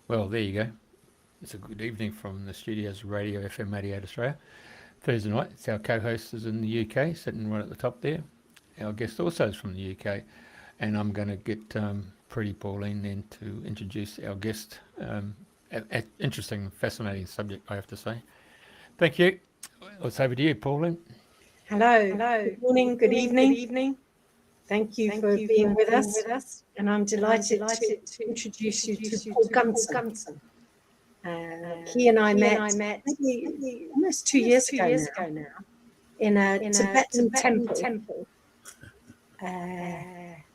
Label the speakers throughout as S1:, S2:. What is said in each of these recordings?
S1: Well, there you go. It's a good evening from the studios of Radio FM88 Australia. Thursday night, it's our co-host is in the UK, sitting right at the top there. Our guest also is from the UK, and I'm going to get Priti Pauline then to introduce our guest. Interesting, fascinating subject, I have to say. Thank you. It's over to you, Pauline.
S2: Hello. Good morning, good evening. Thank you for being with us. And I'm delighted to introduce you to Paul Gunson. He and I met maybe almost 2 years ago now in a Tibetan temple,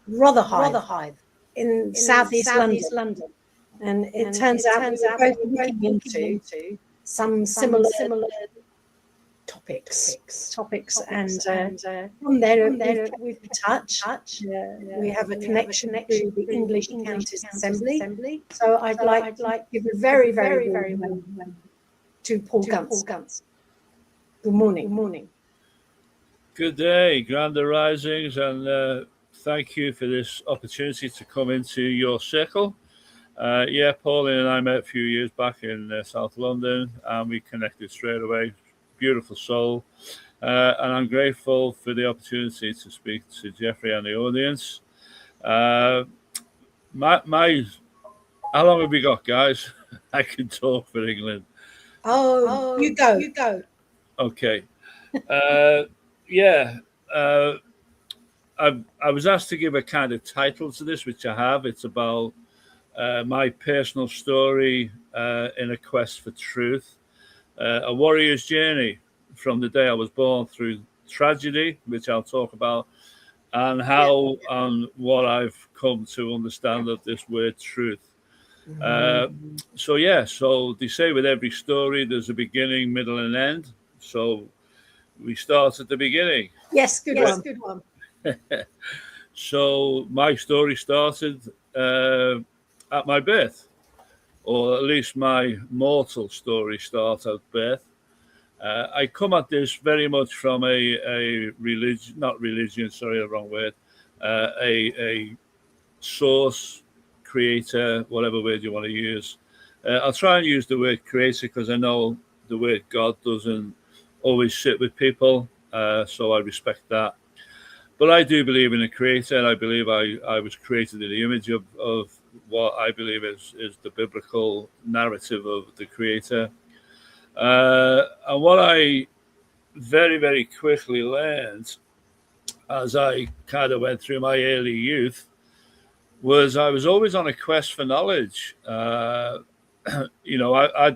S2: Rotherhithe, in southeast London. And it turns out we were both looking into some similar topics, and from there we've touched. We have a connection to the English Counties Assembly. So I'd like to give a very warm to Paul Gunson. Good morning.
S3: Good day, grand risings, and thank you for this opportunity to come into your circle. Pauline and I met a few years back in South London, and we connected straight away. Beautiful soul, and I'm grateful for the opportunity to speak to Jeffrey and the audience. How long have we got, guys? I can talk for England.
S2: You go.
S3: Okay. I was asked to give a kind of title to this, which I have. It's about my personal story in a quest for truth. A warrior's journey from the day I was born through tragedy, which I'll talk about, and how and what I've come to understand of this word truth. So they say with every story there's a beginning, middle, and end. So we start at the beginning.
S2: Yes, good one.
S3: So my story started at my birth. Or at least my mortal story starts at birth. I come at this very much from a source, creator, whatever word you want to use. I'll try and use the word creator because I know the word God doesn't always sit with people, so I respect that. But I do believe in a creator. I believe I was created in the image of what I believe is the biblical narrative of the creator. And what I very, very quickly learned as I kind of went through my early youth was I was always on a quest for knowledge. I'd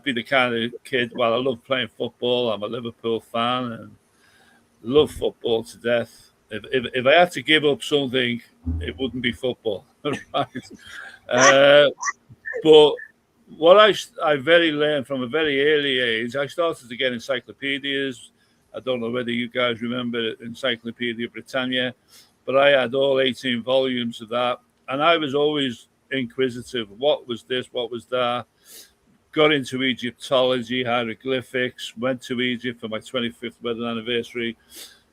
S3: be the kind of kid, I love playing football. I'm a Liverpool fan and love football to death. If I had to give up something, it wouldn't be football. Right? But what I very learned from a very early age, I started to get encyclopedias. I don't know whether you guys remember Encyclopedia Britannia, but I had all 18 volumes of that. And I was always inquisitive. What was this? What was that? Got into Egyptology, hieroglyphics, went to Egypt for my 25th wedding anniversary.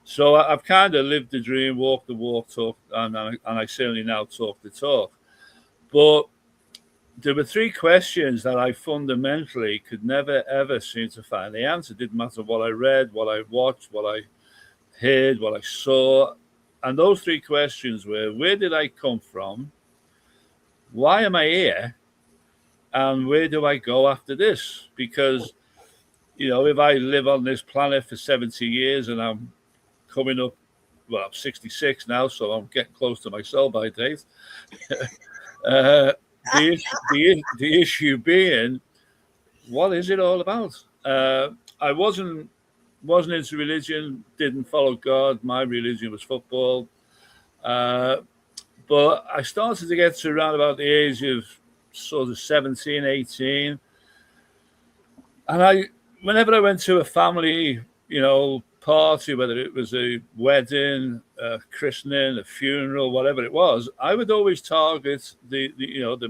S3: So I've kind of lived the dream, walked the walk, talked, and I certainly now talk the talk. But there were three questions that I fundamentally could never, ever seem to find the answer. It didn't matter what I read, what I watched, what I heard, what I saw. And those three questions were, where did I come from? Why am I here? And where do I go after this? Because, if I live on this planet for 70 years and I'm coming up, I'm 66 now, so I'm getting close to my sell-by date. The issue being, what is it all about? I wasn't into religion, didn't follow God. My religion was football. But I started to get to around about the age of sort of 17, 18. And whenever I went to a family, party, whether it was a wedding, a christening, a funeral, whatever it was, I would always target the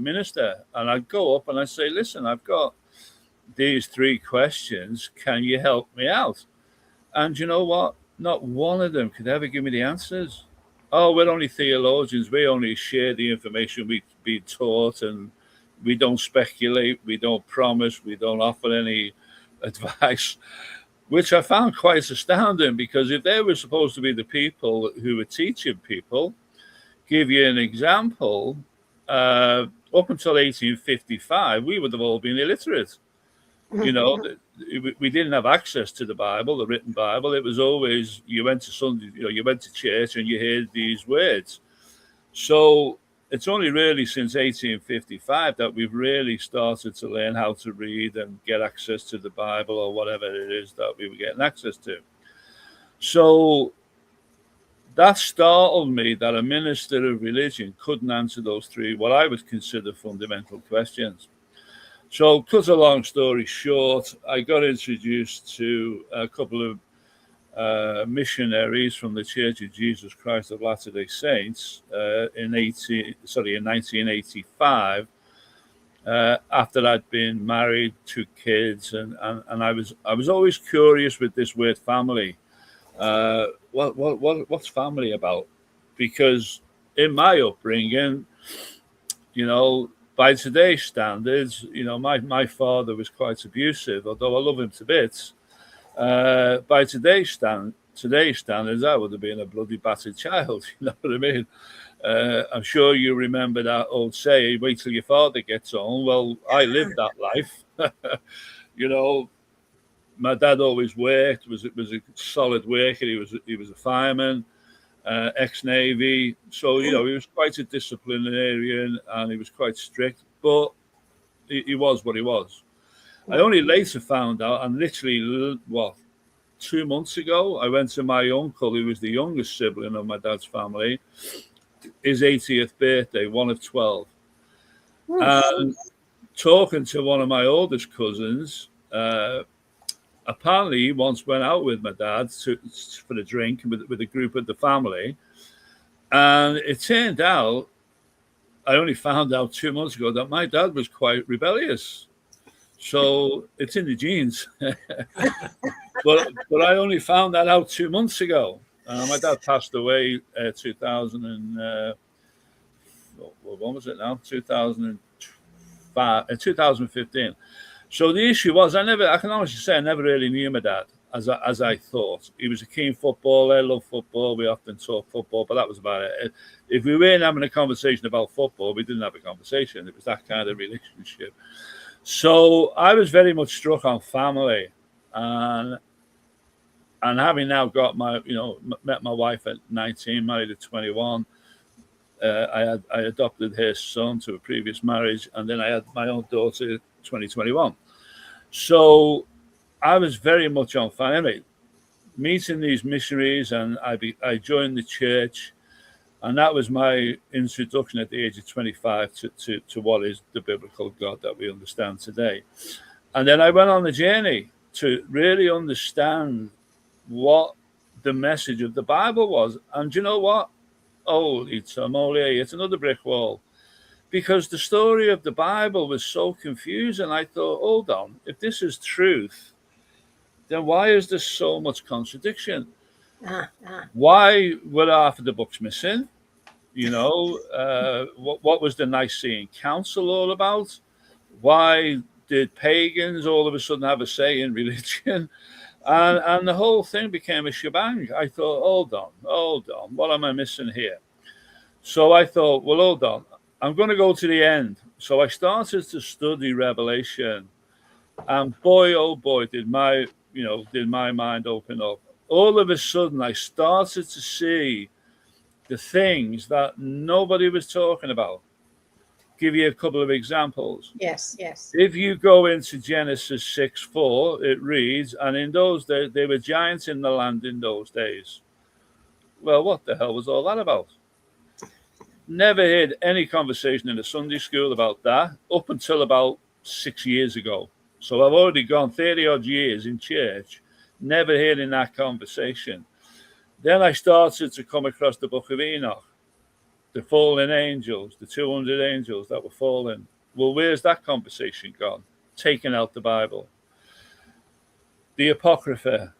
S3: minister, and I'd go up and I'd say, listen, I've got these three questions. Can you help me out? And you know what? Not one of them could ever give me the answers. Oh, we're only theologians. We only share the information we've been taught, and We don't speculate, we don't promise, we don't offer any advice, which I found quite astounding, because if they were supposed to be the people who were teaching people, give you an example, up until 1855, we would have all been illiterate. You know, we didn't have access to the Bible, the written Bible. It was always, you went to Sunday, you went to church and you heard these words. So it's only really since 1855 that we've really started to learn how to read and get access to the Bible, or whatever it is that we were getting access to. So that startled me, that a minister of religion couldn't answer those three, what I would consider fundamental questions. So, cut a long story short, I got introduced to a couple of missionaries from the Church of Jesus Christ of Latter-day Saints in 1985. After I'd been married, 2 kids, and I was always curious with this word family. What's family about? Because in my upbringing, by today's standards, my father was quite abusive, although I love him to bits. By today's standards, I would have been a bloody battered child. You know what I mean? I'm sure you remember that old saying, "Wait till your father gets home." Well, I lived that life. My dad always worked. Was a solid worker. He was a fireman, ex-Navy. So he was quite a disciplinarian, and he was quite strict. But he was what he was. I only later found out, and literally, 2 months ago, I went to my uncle, who was the youngest sibling of my dad's family, his 80th birthday, one of 12. And talking to one of my oldest cousins, apparently he once went out with my dad for a drink with a group of the family. And it turned out, I only found out 2 months ago, that my dad was quite rebellious. So it's in the genes. but I only found that out 2 months ago. My dad passed away 2015. So the issue was, I can honestly say I never really knew my dad as I thought. He was a keen footballer, loved football. We often talk football, but that was about it. If we weren't having a conversation about football, we didn't have a conversation. It was that kind of relationship. So I was very much struck on family, and having now got met my wife at 19, married at 21. I adopted her son to a previous marriage, and then I had my own daughter 2021. So I was very much on family, meeting these missionaries, and I joined the church. And that was my introduction at the age of 25 to what is the biblical God that we understand today. And then I went on the journey to really understand what the message of the Bible was. And you know what? It's another brick wall. Because the story of the Bible was so confusing. I thought, hold on, if this is truth, then why is there so much contradiction? Why were half of the books missing? What was the Nicene Council all about? Why did pagans all of a sudden have a say in religion? And the whole thing became a shebang. I thought, hold on, what am I missing here? So I thought, well, hold on, I'm going to go to the end. So I started to study Revelation, and boy, oh boy, did my mind open up. All of a sudden, I started to see the things that nobody was talking about. Give you a couple of examples.
S2: Yes.
S3: If you go into Genesis 6:4, it reads, and in those days, there were giants in the land in those days. Well, what the hell was all that about? Never heard any conversation in a Sunday school about that up until about 6 years ago. So I've already gone 30 odd years in church, never hearing that conversation. Then I started to come across the book of Enoch, the fallen angels, the 200 angels that were fallen. Well, where's that conversation gone? Taken out the Bible. The Apocrypha,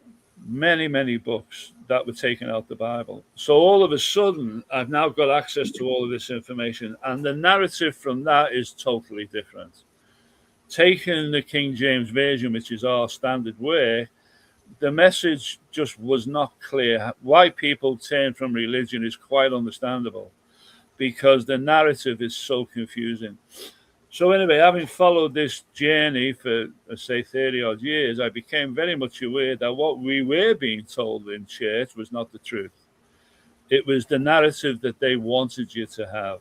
S3: many, many books that were taken out the Bible. So all of a sudden, I've now got access to all of this information, and the narrative from that is totally different. Taking the King James Version, which is our standard way, the message just was not clear. Why people turn from religion is quite understandable, because the narrative is so confusing. So anyway, having followed this journey for, let's say, 30 odd years, I became very much aware that what we were being told in church was not the truth. It was the narrative that they wanted you to have.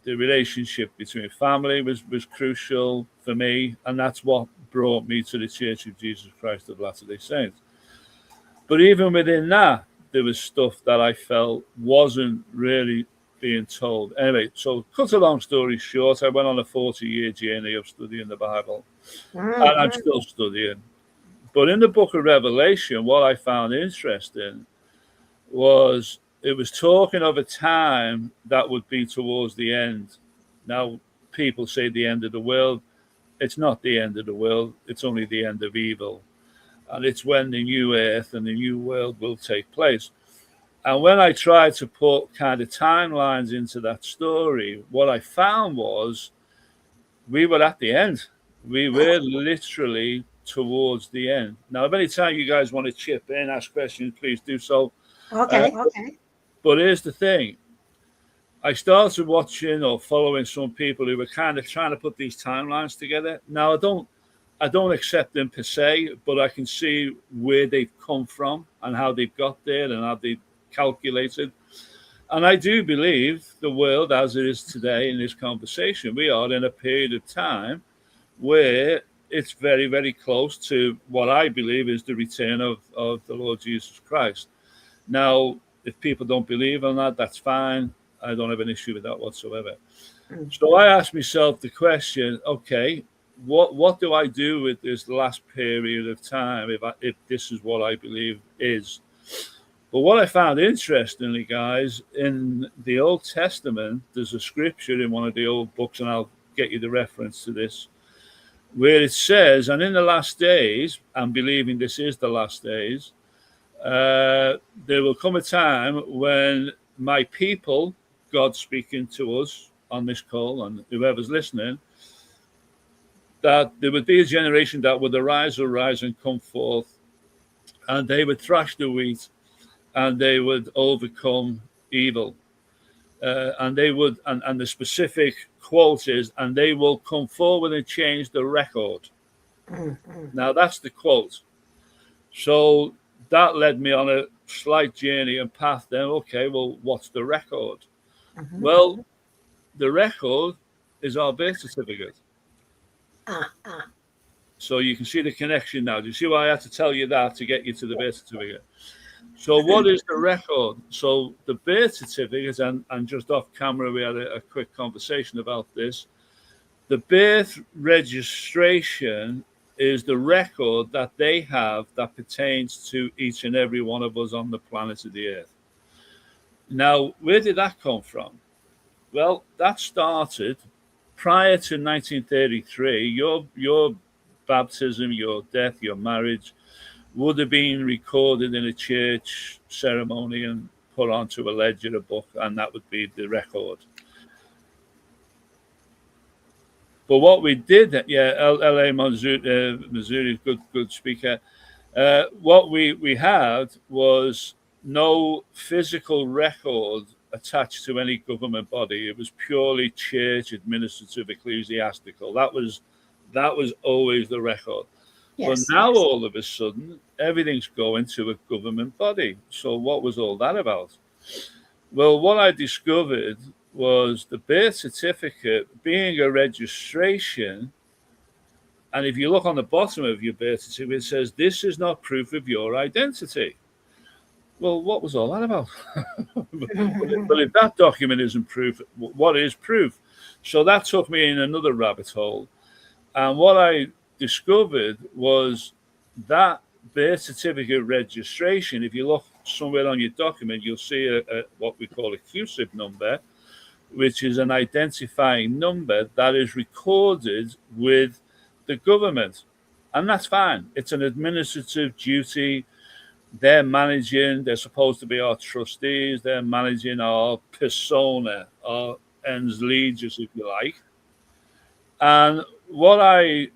S3: The relationship between family was crucial for me, and that's what brought me to the Church of Jesus Christ of Latter-day Saints. But even within that, there was stuff that I felt wasn't really being told. Anyway, so cut a long story short, I went on a 40-year journey of studying the Bible, and I'm still studying. But in the book of Revelation, what I found interesting was it was talking of a time that would be towards the end. Now, people say the end of the world. It's not the end of the world. It's only the end of evil. And it's when the new earth and the new world will take place. And when I tried to put kind of timelines into that story, what I found was we were at the end. We were literally towards the end. Now, if any time you guys want to chip in, ask questions, please do so.
S2: Okay.
S3: But here's the thing. I started watching or following some people who were kind of trying to put these timelines together. Now, I don't accept them per se, but I can see where they've come from and how they've got there and how they've calculated. And I do believe the world as it is today in this conversation, we are in a period of time where it's very, very close to what I believe is the return of the Lord Jesus Christ. Now, if people don't believe on that, that's fine. I don't have an issue with that whatsoever. So I asked myself the question, okay, what do I do with this last period of time if this is what I believe is? But what I found interestingly, guys, in the Old Testament, there's a scripture in one of the old books, and I'll get you the reference to this, where it says, and in the last days, I'm believing this is the last days, there will come a time when my people, God speaking to us on this call and whoever's listening, that there would be a generation that would arise and come forth, and they would thrash the wheat, and they would overcome evil. And they would, and the specific quote is, and they will come forward and change the record. Now, that's the quote. So that led me on a slight journey and path then, okay, well, what's the record? Well, the record is our birth certificate. So you can see the connection now. Do you see why I had to tell you that to get you to the birth certificate? So what is the record? So the birth certificate, and just off camera, we had a quick conversation about this. The birth registration is the record that they have that pertains to each and every one of us on the planet of the earth. Now, where did that come from? Well, that started prior to 1933. Your baptism, your death, your marriage would have been recorded in a church ceremony and put onto a ledger, a book, and that would be the record. But what we did, L.A. Missouri, good speaker. What we had was no physical record attached to any government body. It was purely church, administrative, ecclesiastical. That was always the record. Yes, but now all of a sudden, everything's going to a government body. So what was all that about? Well, what I discovered was the birth certificate being a registration. And if you look on the bottom of your birth certificate, it says, this is not proof of your identity. Well, what was all that about? But if that document isn't proof, what is proof? So that took me in another rabbit hole. And what I discovered was that birth certificate registration, if you look somewhere on your document, you'll see a what we call a CUSIP number, which is an identifying number that is recorded with the government. And that's fine. It's an administrative duty they're managing, they're supposed to be our trustees, they're managing our persona, our ens legis, if you like. And what I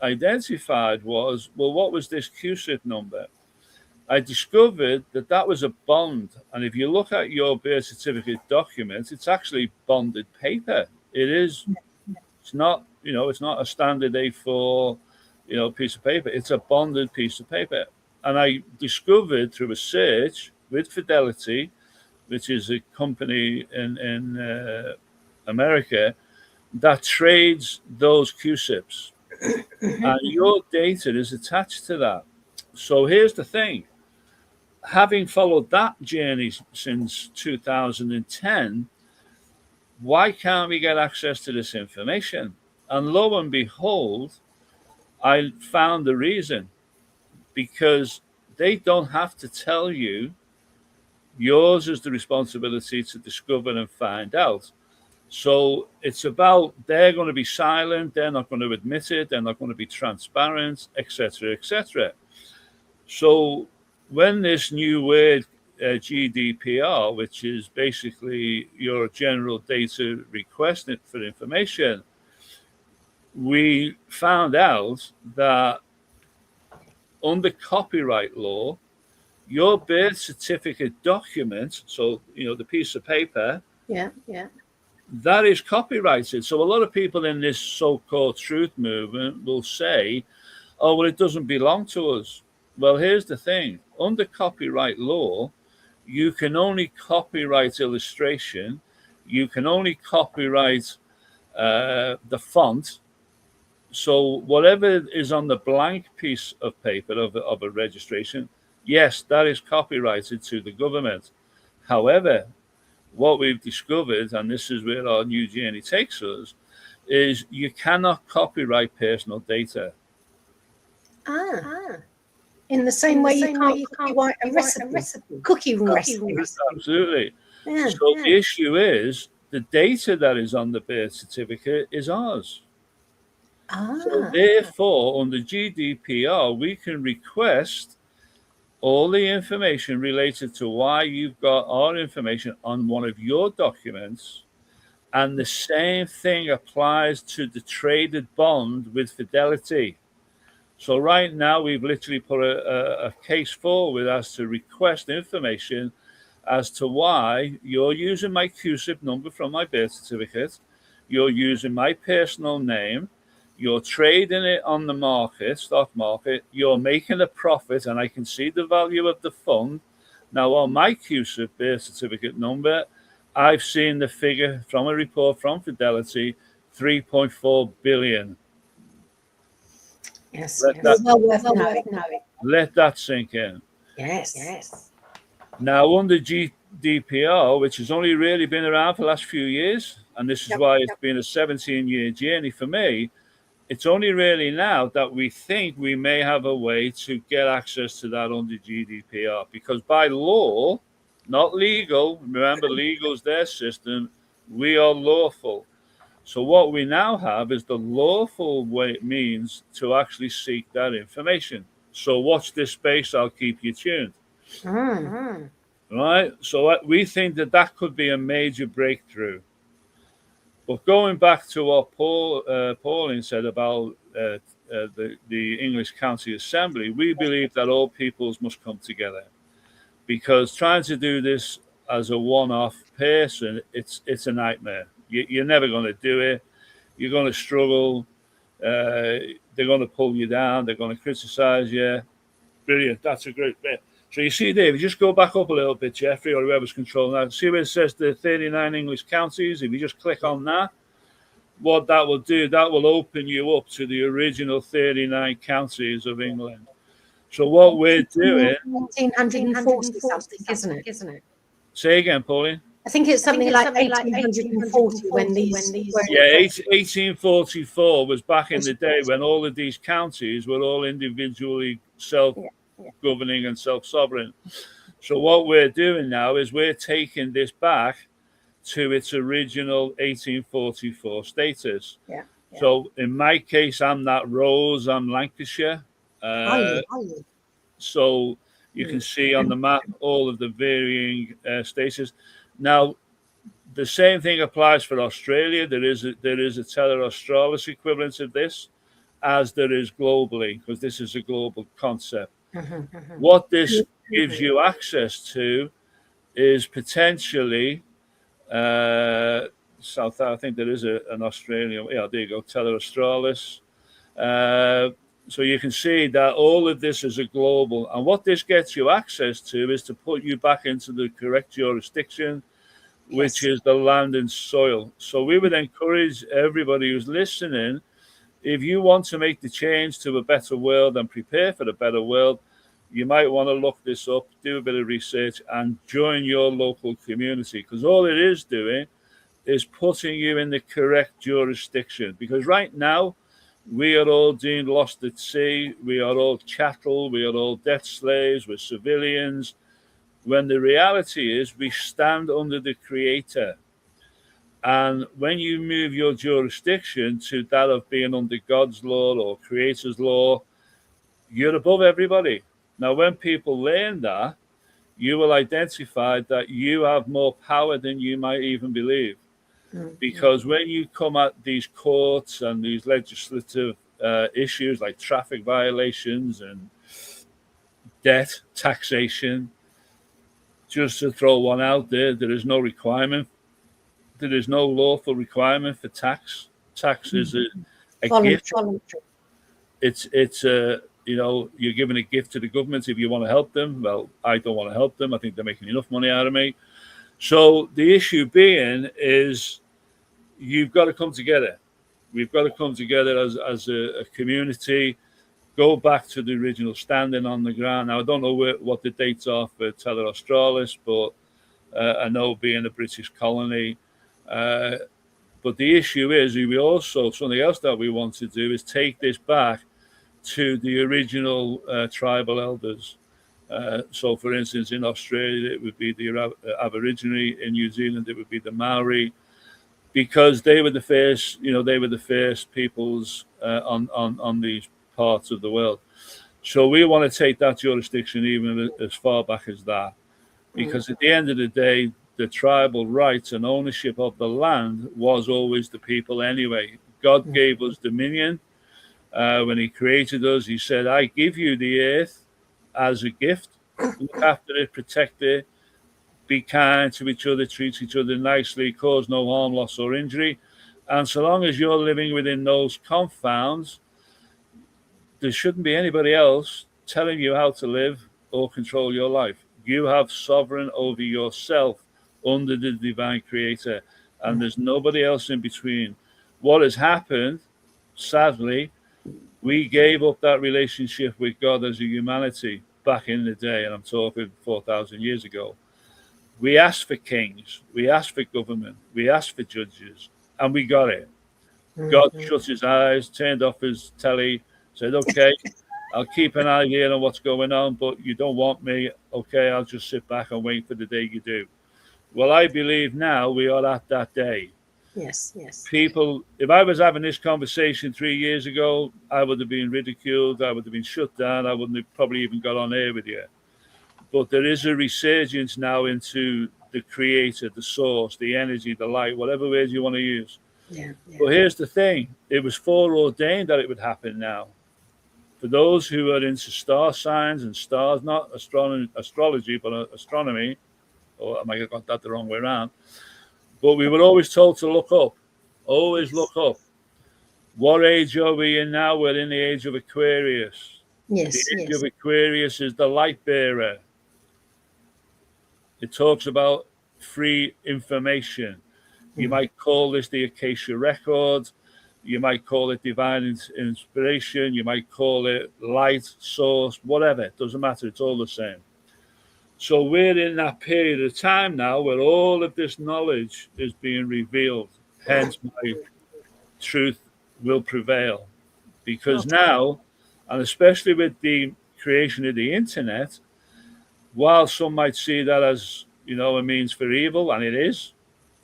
S3: identified was, well, what was this QSIP number? I discovered that that was a bond. And if you look at your birth certificate document, it's actually bonded paper. It is, it's not, you know, it's not a standard A4, you know, piece of paper. It's a bonded piece of paper. And I discovered through a search with Fidelity, which is a company in America that trades those QSIPs. And your data is attached to that. So here's the thing. Having followed that journey since 2010, why can't we get access to this information? And lo and behold, I found the reason. Because they don't have to tell you. Yours is the responsibility to discover and find out. So it's about, they're going to be silent, they're not going to admit it, they're not going to be transparent, etc., etc. So when this new word GDPR, which is basically your general data request for information, we found out that under copyright law, your birth certificate document, so, you know, the piece of paper, that is copyrighted. So a lot of people in this so-called truth movement will say, oh, well, it doesn't belong to us. Well, here's the thing. Under copyright law, you can only copyright illustration. You can only copyright the font. So whatever is on the blank piece of paper of a registration, yes, that is copyrighted to the government. However, what we've discovered, and this is where our new journey takes us, is you cannot copyright personal data.
S2: In the same way you can't copyright a recipe, cooking recipe.
S3: Absolutely.
S2: Yeah,
S3: so the issue is the data that is on the birth certificate is ours. So therefore, under GDPR, we can request all the information related to why you've got our information on one of your documents. And the same thing applies to the traded bond with Fidelity. So right now, we've literally put a case forward as to request information as to why you're using my QSIP number from my birth certificate, you're using my personal name, you're trading it on the market, stock market, you're making a profit, and I can see the value of the fund. Now, on my QSIP birth certificate number, I've seen the figure from a report from Fidelity, 3.4 billion.
S2: Yes,
S3: Let that sink in.
S2: Yes.
S3: Now, under GDPR, which has only really been around for the last few years, and this is why it's been a 17-year journey for me, it's only really now that we think we may have a way to get access to that under GDPR, because by law, not legal, remember legal is their system, we are lawful. So what we now have is the lawful way means to actually seek that information. So watch this space, I'll keep you tuned. Right? So we think that could be a major breakthrough. But going back to what Pauline said about the English County Assembly, we believe that all peoples must come together, because trying to do this as a one-off person, it's a nightmare. You're never going to do it. You're going to struggle. They're going to pull you down. They're going to criticize you. Brilliant. That's a great bit. So you see, David, just go back up a little bit, Jeffrey, or whoever's controlling that. See where it says the 39 English counties? If you just click on that, what that will do, that will open you up to the original 39 counties of England. So what we're doing...
S2: 1840 something, isn't it?
S3: Say again, Pauline.
S2: I think it's something like 1840 when these...
S3: Yeah, 1844 was back in the day when all of these counties were all individually self-governing and self-sovereign. So what we're doing now is we're taking this back to its original 1844 status. So in my case, I'm not Rose, I'm Lancashire. So You can see on the map all of the varying stages. Now, the same thing applies for Australia. There is a Terra Australis equivalent of this, as there is globally, because this is a global concept. What this gives you access to is potentially South. I think there is an Australian. Yeah, there you go, Terra Australis. So you can see that all of this is a global, and what this gets you access to is to put you back into the correct jurisdiction, which is the land and soil. So we would encourage everybody who's listening, if you want to make the change to a better world and prepare for a better world, you might want to look this up, do a bit of research, and join your local community, because all it is doing is putting you in the correct jurisdiction. Because right now, we are all deemed lost at sea. We are all chattel. We are all debt slaves. We're civilians. When the reality is we stand under the Creator. And when you move your jurisdiction to that of being under God's law or Creator's law, you're above everybody. Now, when people learn that, you will identify that you have more power than you might even believe. Because when you come at these courts and these legislative issues like traffic violations and debt, taxation, just to throw one out there, there is no requirement. There is no lawful requirement for tax. Tax is a gift. It's a, you're giving a gift to the government if you want to help them. Well, I don't want to help them. I think they're making enough money out of me. So the issue being is you've got to come together. We've got to come together as a community, go back to the original standing on the ground. Now, I don't know what the dates are for Terra Australis, but I know being a British colony. But the issue is, we also, something else that we want to do is take this back to the original tribal elders. So, for instance, in Australia, it would be the Aborigine. In New Zealand, it would be the Maori, because they were the first. They were the first peoples on these parts of the world. So we want to take that jurisdiction even as far back as that, because at the end of the day, the tribal rights and ownership of the land was always the people anyway. God gave us dominion when He created us. He said, "I give you the earth as a gift. Look after it, protect it, be kind to each other, treat each other nicely, cause no harm, loss, or injury. And so long as you're living within those confounds, there shouldn't be anybody else telling you how to live or control your life. You have sovereign over yourself under the divine Creator, and there's nobody else in between." What has happened, sadly, we gave up that relationship with God as a humanity back in the day, and I'm talking 4,000 years ago. We asked for kings, we asked for government, we asked for judges, and we got it. God shut His eyes, turned off His telly, said, "Okay, I'll keep an eye here on what's going on, but you don't want me. Okay, I'll just sit back and wait for the day you do." Well, I believe now we are at that day.
S2: Yes.
S3: People, if I was having this conversation 3 years ago, I would have been ridiculed. I would have been shut down. I wouldn't have probably even got on air with you. But there is a resurgence now into the Creator, the source, the energy, the light, whatever words you want to use.
S2: Yeah.
S3: But here's the thing. It was foreordained that it would happen now. For those who are into star signs and stars, not astrology, but astronomy, or I might have got that the wrong way around. But we were always told to look up. Always look up. What age are we in now? We're in the age of Aquarius.
S2: Yes.
S3: The age of Aquarius is the light bearer. It talks about free information. You might call this the Acacia Record. You might call it divine inspiration. You might call it light source, whatever. It doesn't matter. It's all the same. So we're in that period of time now where all of this knowledge is being revealed. Hence, my truth will prevail. Because now, and especially with the creation of the internet, while some might see that as, a means for evil, and it is,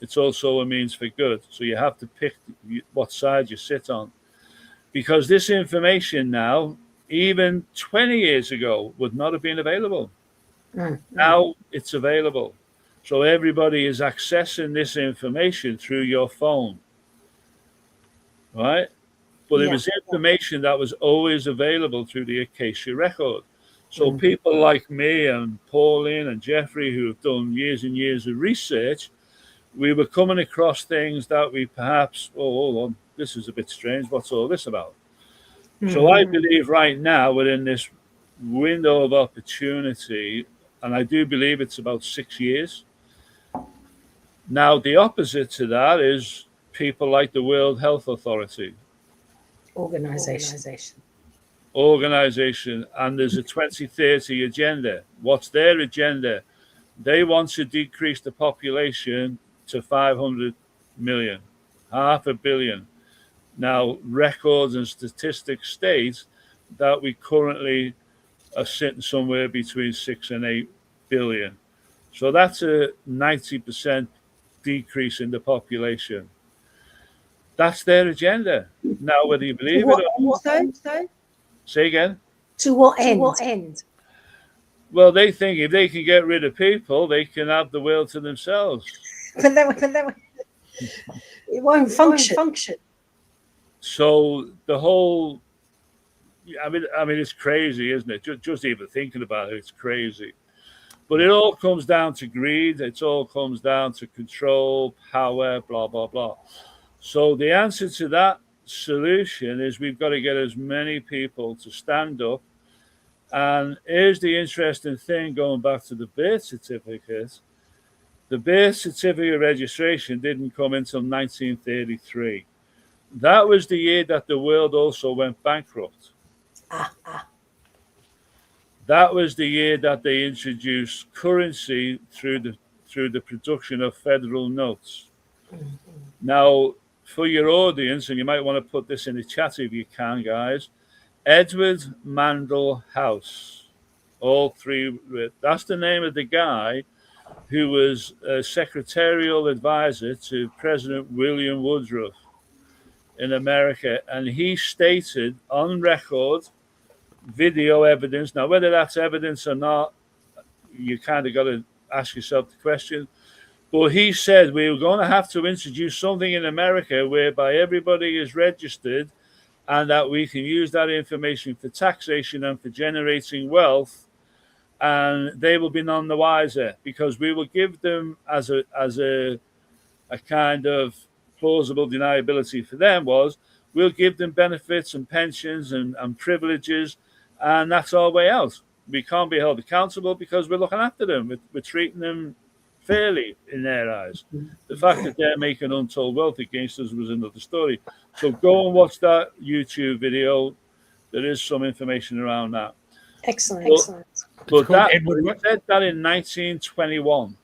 S3: it's also a means for good. So you have to pick what side you sit on. Because this information now, even 20 years ago, would not have been available. Now it's available. So everybody is accessing this information through your phone, right? But it was information that was always available through the Acacia record. So people like me and Pauline and Jeffrey, who have done years and years of research, we were coming across things that we perhaps, hold on, this is a bit strange. What's all this about? So I believe right now we're in this window of opportunity, and I do believe it's about 6 years. Now, the opposite to that is people like the World Health Authority. Organization, and there's a 2030 agenda. What's their agenda? They want to decrease the population to 500 million, 500 million. Now, records and statistics state that we currently are sitting somewhere between 6 and 8 billion. So that's a 90% decrease in the population. That's their agenda. Now, whether you believe it or not. Say again?
S2: To what end?
S3: Well, they think if they can get rid of people, they can have the world to themselves.
S2: But it won't function.
S3: So the whole, I mean, it's crazy, isn't it? Just even thinking about it, it's crazy. But it all comes down to greed. It all comes down to control, power, blah, blah, blah. So the answer to that solution is we've got to get as many people to stand up. And here's the interesting thing, going back to the birth certificate. The birth certificate registration didn't come until 1933. That was the year that the world also went bankrupt. That was the year that they introduced currency through the production of federal notes. Now, for your audience, and you might want to put this in the chat if you can, guys, Edward Mandell House, all three, that's the name of the guy who was a secretarial advisor to President William Woodruff in America. And he stated on record, video evidence. Now, whether that's evidence or not, you kind of got to ask yourself the question. But he said we were going to have to introduce something in America whereby everybody is registered and that we can use that information for taxation and for generating wealth, and they will be none the wiser, because we will give them as a kind of plausible deniability for them was we'll give them benefits and pensions and privileges, and that's our way out. We can't be held accountable because we're looking after them. We're treating them fairly in their eyes. The fact that they're making untold wealth against us was another story. So go and watch that YouTube video. There is some information around that.
S2: Excellent.
S3: But that we said that in 1921.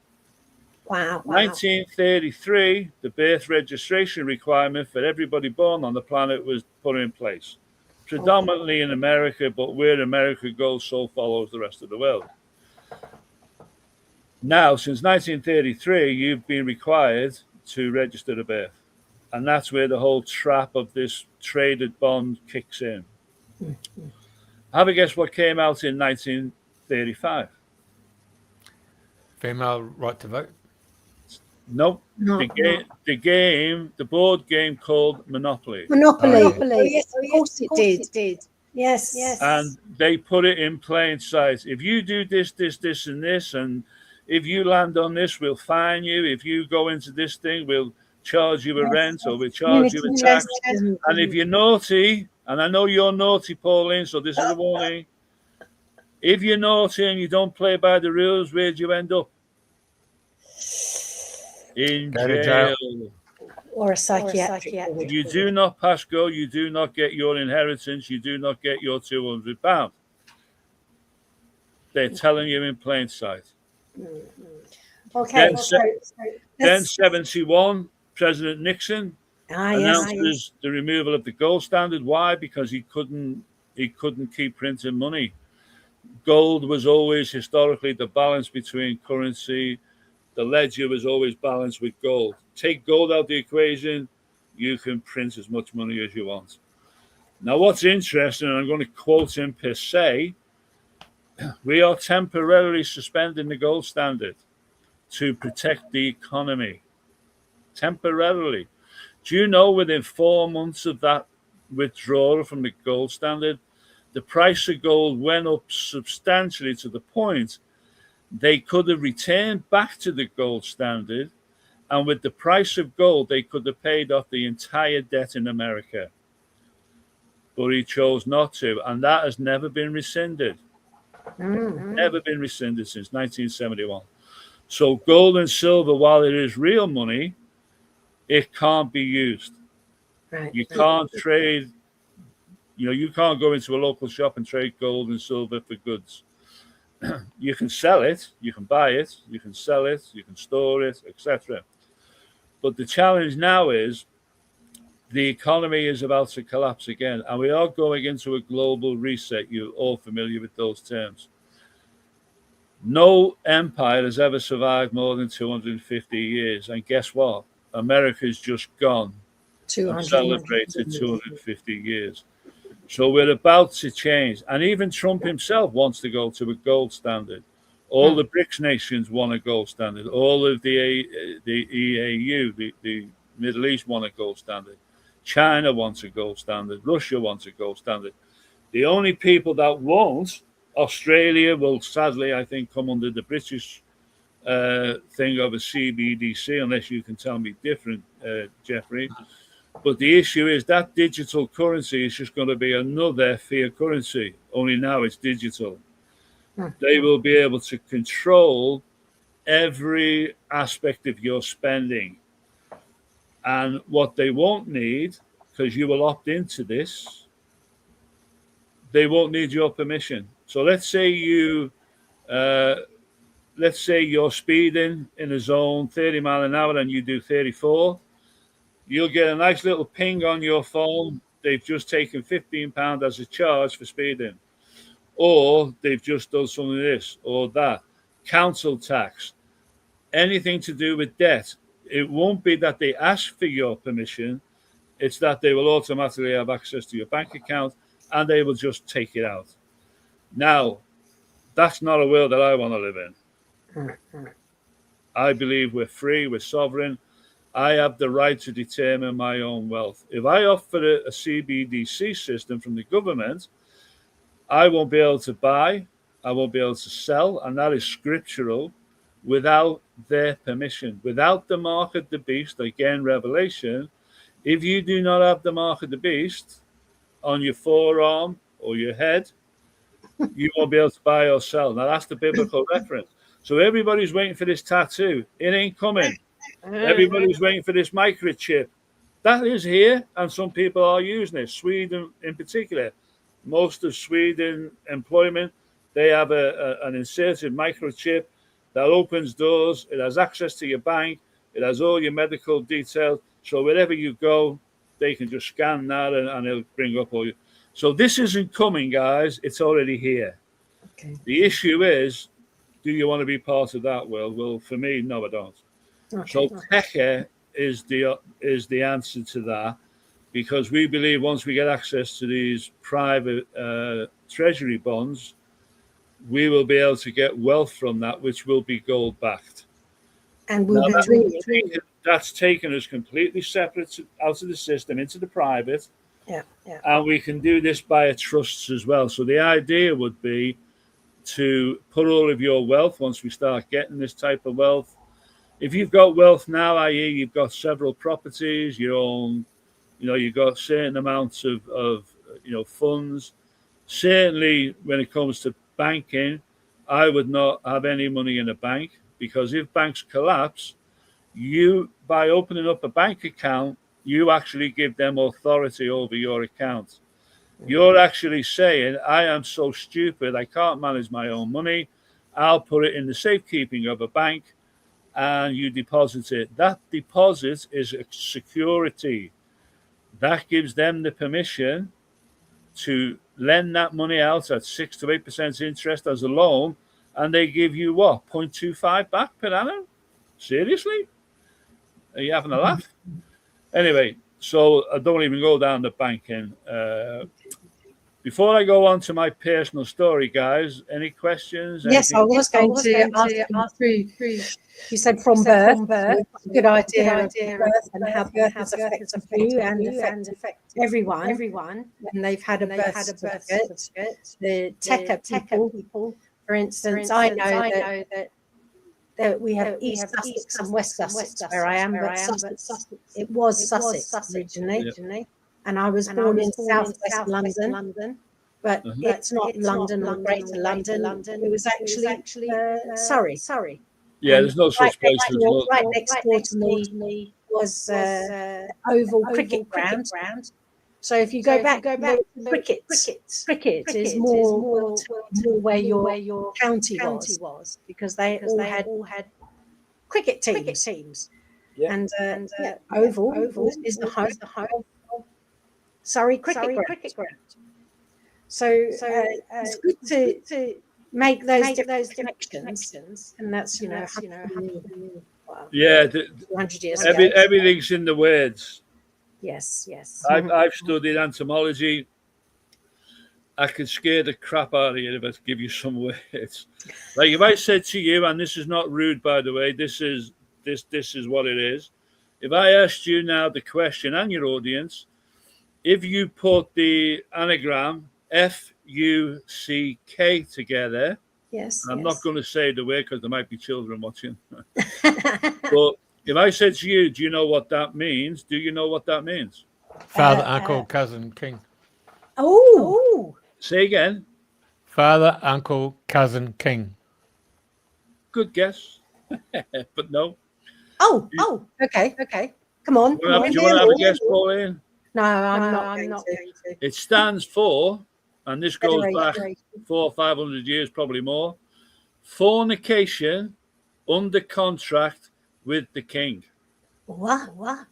S2: Wow.
S3: 1933, the birth registration requirement for everybody born on the planet was put in place. Predominantly in America, but where America goes, so follows the rest of the world. Now, since 1933, you've been required to register a birth. And that's where the whole trap of this traded bond kicks in. Have a guess what came out in 1935?
S1: Female right to vote?
S3: Nope. The board game called Monopoly.
S2: Monopoly. Oh, yes, of course it did. Yes.
S3: And they put it in plain sight. If you do this, and this, and if you land on this, we'll fine you. If you go into this thing, we'll charge you a rent or we'll charge you a tax. And if you're naughty, and I know you're naughty, Pauline, so this is a warning. If you're naughty and you don't play by the rules, where do you end up? In jail.
S2: Or a psychiatric.
S3: You do not pass go, you do not get your inheritance, you do not get your £200. They're telling you in plain sight.
S2: Okay.
S3: Then 71, President Nixon announces the removal of the gold standard. Why? Because he couldn't keep printing money. Gold was always historically the balance between currency. The ledger was always balanced with gold. Take gold out of the equation, you can print as much money as you want. Now, what's interesting, and I'm going to quote him per se, We are temporarily suspending the gold standard to protect the economy. Temporarily. Do you know within 4 months of that withdrawal from the gold standard, the price of gold went up substantially to the point they could have returned back to the gold standard, and with the price of gold, they could have paid off the entire debt in America. But he chose not to, and that has never been rescinded. Never been rescinded since 1971. So gold and silver, while it is real money, it can't be used.
S2: Right.
S3: You can't trade, you can't go into a local shop and trade gold and silver for goods. You can sell it, you can buy it, you can sell it, you can store it, etc. But the challenge now is the economy is about to collapse again, and we are going into a global reset. You're all familiar with those terms. No empire has ever survived more than 250 years, and guess what? America's just gone and celebrated 250 years. So we're about to change. And even Trump himself wants to go to a gold standard. All the BRICS nations want a gold standard. All of the EAU, the Middle East, want a gold standard. China wants a gold standard. Russia wants a gold standard. The only people that won't, Australia will sadly, I think, come under the British thing of a CBDC, unless you can tell me different, Jeffrey. But the issue is that digital currency is just going to be another fiat currency, only now it's digital. They will be able to control every aspect of your spending. And what they won't need, because you will opt into this, they won't need your permission. So let's say you're speeding in a zone 30 mile an hour and you do 34. You'll get a nice little ping on your phone. They've just taken £15 as a charge for speeding. Or they've just done something like this or that. Council tax. Anything to do with debt. It won't be that they ask for your permission. It's that they will automatically have access to your bank account and they will just take it out. Now, that's not a world that I want to live in. I believe we're free, we're sovereign. I have the right to determine my own wealth. If I offer a CBDC system from the government, I won't be able to buy, I won't be able to sell, and that is scriptural, without their permission. Without the mark of the beast, again, Revelation, if you do not have the mark of the beast on your forearm or your head, you won't be able to buy or sell. Now, that's the biblical reference. So everybody's waiting for this tattoo. It ain't coming. Everybody's waiting for this microchip. That is here, and some people are using it. Sweden in particular. Most of Sweden employment, they have an inserted microchip that opens doors. It has access to your bank. It has all your medical details. So wherever you go, they can just scan that and it'll bring up all your... So this isn't coming, guys. It's already here.
S2: Okay.
S3: The issue is, do you want to be part of that world? Well, for me, no, I don't.
S2: Okay.
S3: So TECA is the answer to that, because we believe once we get access to these private treasury bonds, we will be able to get wealth from that, which will be gold backed.
S2: And we'll be doing it.
S3: That's taken us completely separate out of the system into the private.
S2: Yeah.
S3: And we can do this via trusts as well. So the idea would be to put all of your wealth, once we start getting this type of wealth, if you've got wealth now, i.e. you've got several properties, you own, you've got certain amounts of funds. Certainly when it comes to banking, I would not have any money in a bank, because if banks collapse, you, by opening up a bank account, you actually give them authority over your account. You're actually saying, I am so stupid, I can't manage my own money. I'll put it in the safekeeping of a bank, and you deposit it. That deposit is a security. That gives them the permission to lend that money out at 6 to 8% interest as a loan, and they give you what, 0.25 back per annum? Seriously? Are you having a laugh? Anyway, so I don't even go down the banking Before I go on to my personal story, guys, any questions?
S2: Yes, I was going to ask through. You said from birth. Good idea of birth and how birth has affected you and affected everyone when they've had a birth certificate. The Tekka people, for instance, I know that we have East Sussex and West Sussex where I am, but Sussex, it was Sussex originally. And I was born in South West London, but it's not London or Greater London. It was actually Surrey.
S3: Yeah, there's no such place as London.
S2: Right next door to me was Oval Cricket Ground. So if you go back, cricket is more where your county was, because they all had cricket teams. Yeah. And Oval is the home of Surrey Cricket Ground. So it's good to make those connections, and that's
S3: yeah,
S2: 200 years ago.
S3: Everything's in the words.
S2: Yes.
S3: I've studied entomology. I could scare the crap out of you if I give you some words. Like if I said to you, and this is not rude, by the way, this is what it is. If I asked you now the question, and your audience, if you put the anagram FUCK together, I'm not going to say the word because there might be children watching. But if I said to you, do you know what that means? Do you know what that means?
S1: Father, uncle, cousin, king.
S2: Oh.
S3: Say again.
S1: Father, uncle, cousin, king.
S3: Good guess. But no.
S2: Oh, okay. Come on.
S3: Do you want to have a guess, Pauline?
S2: No, I'm not going to.
S3: It stands for, and this goes back 400 or 500 years, probably more, fornication under contract with the king.
S2: What?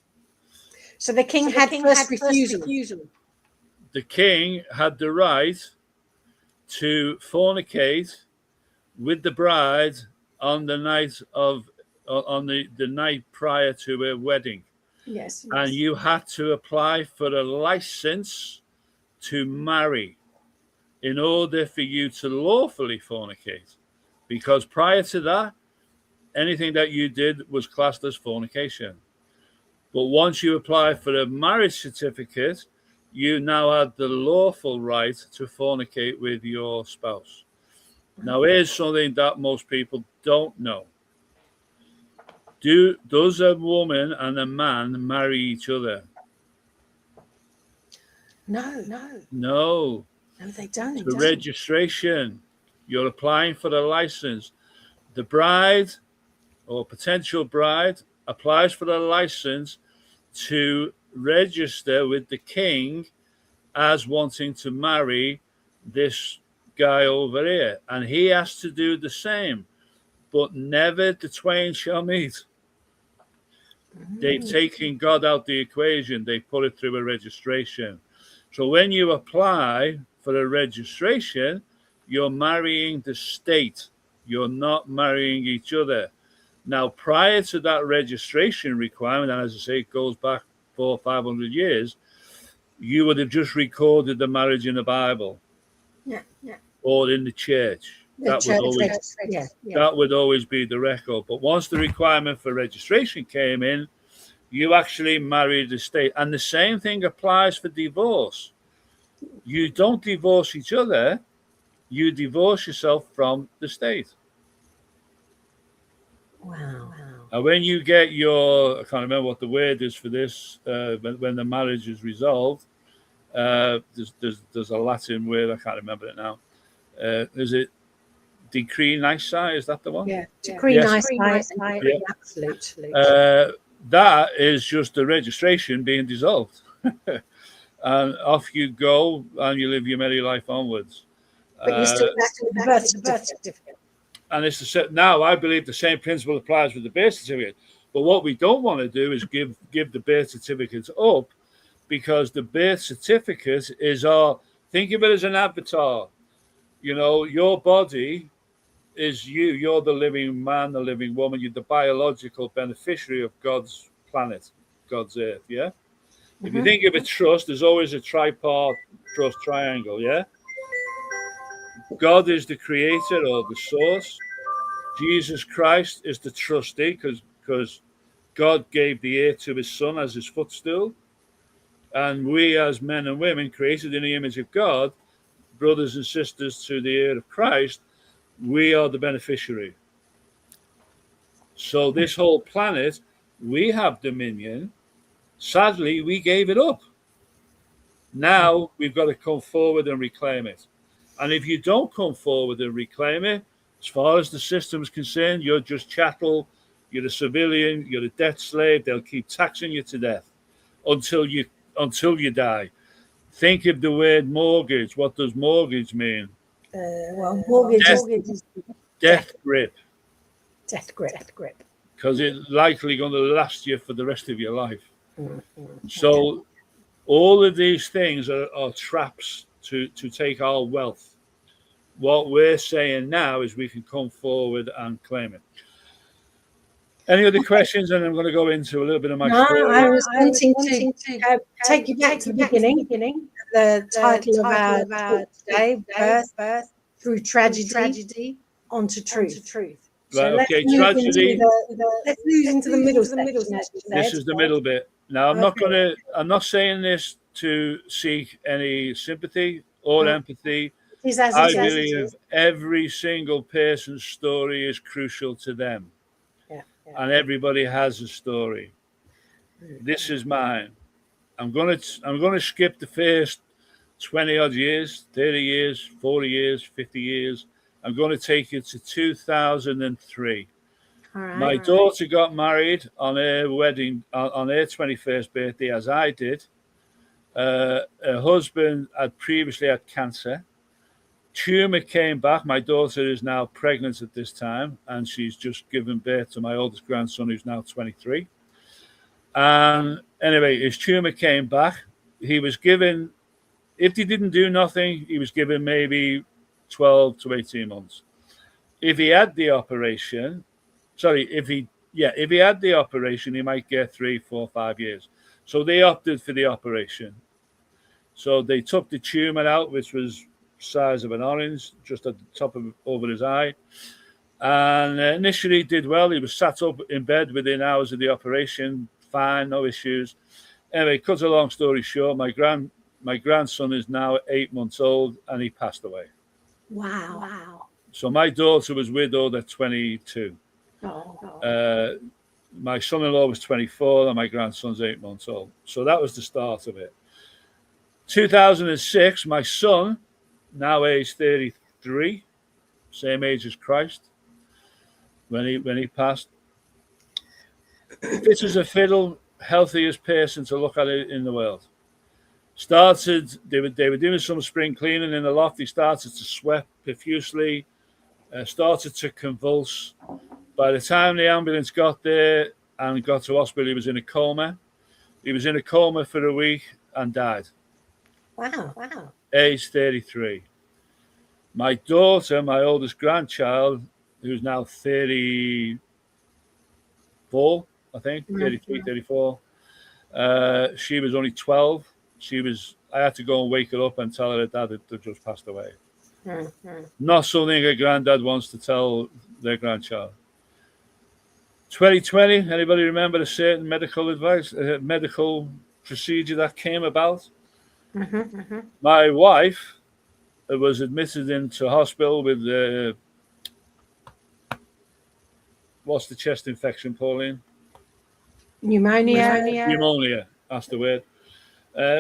S2: So the king had first refusal.
S3: The king had the right to fornicate with the bride on the night the night prior to her wedding.
S2: Yes.
S3: And you had to apply for a license to marry in order for you to lawfully fornicate, because prior to that, anything that you did was classed as fornication. But once you apply for a marriage certificate, you now had the lawful right to fornicate with your spouse. Now, here's something that most people don't know. Does a woman and a man marry each other?
S2: No.
S3: No.
S2: No, they don't.
S3: The registration. You're applying for the license. The bride or potential bride applies for the license to register with the king as wanting to marry this guy over here. And he has to do the same. But never the twain shall meet. They've taken God out the equation. They put it through a registration. So when you apply for a registration, you're marrying the state. You're not marrying each other. Now, prior to that registration requirement, and as I say, it goes back 400 or 500 years, you would have just recorded the marriage in the Bible.
S2: Yeah.
S3: Or in the church. That would always be the record. But once the requirement for registration came in, you actually married the state. And the same thing applies for divorce. You don't divorce each other. You divorce yourself from the state.
S2: Wow.
S3: And when you get I can't remember what the word is for this, when the marriage is resolved, there's a Latin word, I can't remember it now. Is it decree nisi? Is that the one?
S2: Yeah, decree nisi.
S3: Yeah.
S2: Absolutely.
S3: That is just the registration being dissolved. And off you go and you live your merry life onwards.
S2: But you still back to the birth certificate.
S3: And it's now I believe the same principle applies with the birth certificate. But what we don't want to do is give the birth certificates up, because the birth certificate is think of it as an avatar. You know, your body is you. You're the living man, the living woman. You're the biological beneficiary of God's planet, God's earth, yeah? If you think of a trust, there's always a tripart trust triangle, yeah? God is the creator or the source. Jesus Christ is the trustee because God gave the earth to his son as his footstool. And we as men and women created in the image of God, brothers and sisters to the heir of Christ, we are the beneficiary. So this whole planet, we have dominion. Sadly, we gave it up. Now we've got to come forward and reclaim it. And if you don't come forward and reclaim it, as far as the system is concerned, you're just chattel, you're a civilian, you're a debt slave. They'll keep taxing you to death until you die. Think of the word mortgage. What does mortgage mean?
S2: Well, mortgage is
S3: Death grip.
S2: Death grip.
S3: Because it's likely going to last you for the rest of your life. So all of these things are traps to take our wealth. What we're saying now is we can come forward and claim it. Any other questions? And I'm going to go into a little bit of my story.
S2: I was wanting to take you back to the beginning. The title of our talk today, Birth Through Tragedy onto Truth.
S3: Right, okay, tragedy.
S2: Let's move into the middle section.
S3: This is the middle bit. Now, I'm not saying this to seek any sympathy or empathy. I believe every single person's story is crucial to them. And everybody has a story. This is mine. I'm going to skip the first 20 odd years, 30 years, 40 years, 50 years. I'm going to take you to 2003. My daughter got married on her wedding, on her 21st birthday, as I did. Her husband had previously had cancer. Tumor came back. My daughter is now pregnant at this time, and she's just given birth to my oldest grandson, who's now 23. And anyway, his tumor came back. He was given, if he didn't do nothing, he was given maybe 12 to 18 months. If he had the operation, if he had the operation, he might get 3, 4, 5 years. So they opted for the operation. So they took the tumor out, which was size of an orange, just at the top of over his eye, and initially did well. He was sat up in bed within hours of the operation, fine, no issues. Anyway, cut a long story short, my grandson is now 8 months old, and he passed away.
S2: Wow.
S3: So my daughter was widowed at 22. My son-in-law was 24, and my grandson's 8 months old. So that was the start of it. 2006, my son, now age 33, same age as Christ, when he passed. Fit as a fiddle, healthiest person to look at it in the world. They were doing some spring cleaning in the loft. He started to sweat profusely, started to convulse. By the time the ambulance got there and got to hospital, he was in a coma. He was in a coma for a week and died.
S2: Wow.
S3: Age 33. My daughter, my oldest grandchild, who's now 34, I think, 33, 34. She was only 12. I had to go and wake her up and tell her dad had just passed away. Not something a granddad wants to tell their grandchild. 2020, anybody remember a certain medical procedure that came about? My wife was admitted into hospital with what's the chest infection, Pauline? Pneumonia, that's the word.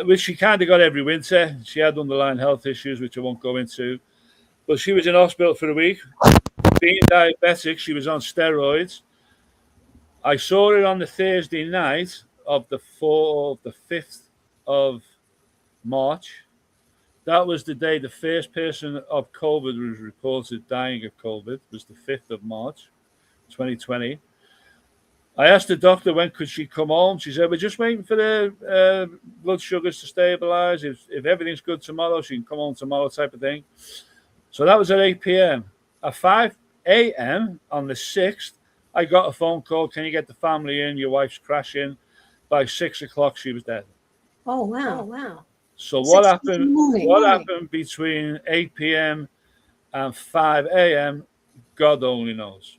S3: Which she kind of got every winter. She had underlying health issues, which I won't go into. But she was in hospital for a week. Being diabetic, she was on steroids. I saw her on the Thursday night of the 5th of March. That was the day the first person of COVID was reported dying of COVID. It was the 5th of March, 2020. I asked the doctor when could she come home. She said, we're just waiting for the blood sugars to stabilize. If everything's good tomorrow, she can come home tomorrow, type of thing. So that was at 8 p.m. At 5 a.m. on the 6th, I got a phone call. Can you get the family in? Your wife's crashing. By 6 o'clock, she was dead.
S2: Oh, wow.
S3: So
S2: 6
S3: what
S2: in the
S3: happened?
S2: morning.
S3: What happened between 8 p.m. and 5 a.m.? God only knows.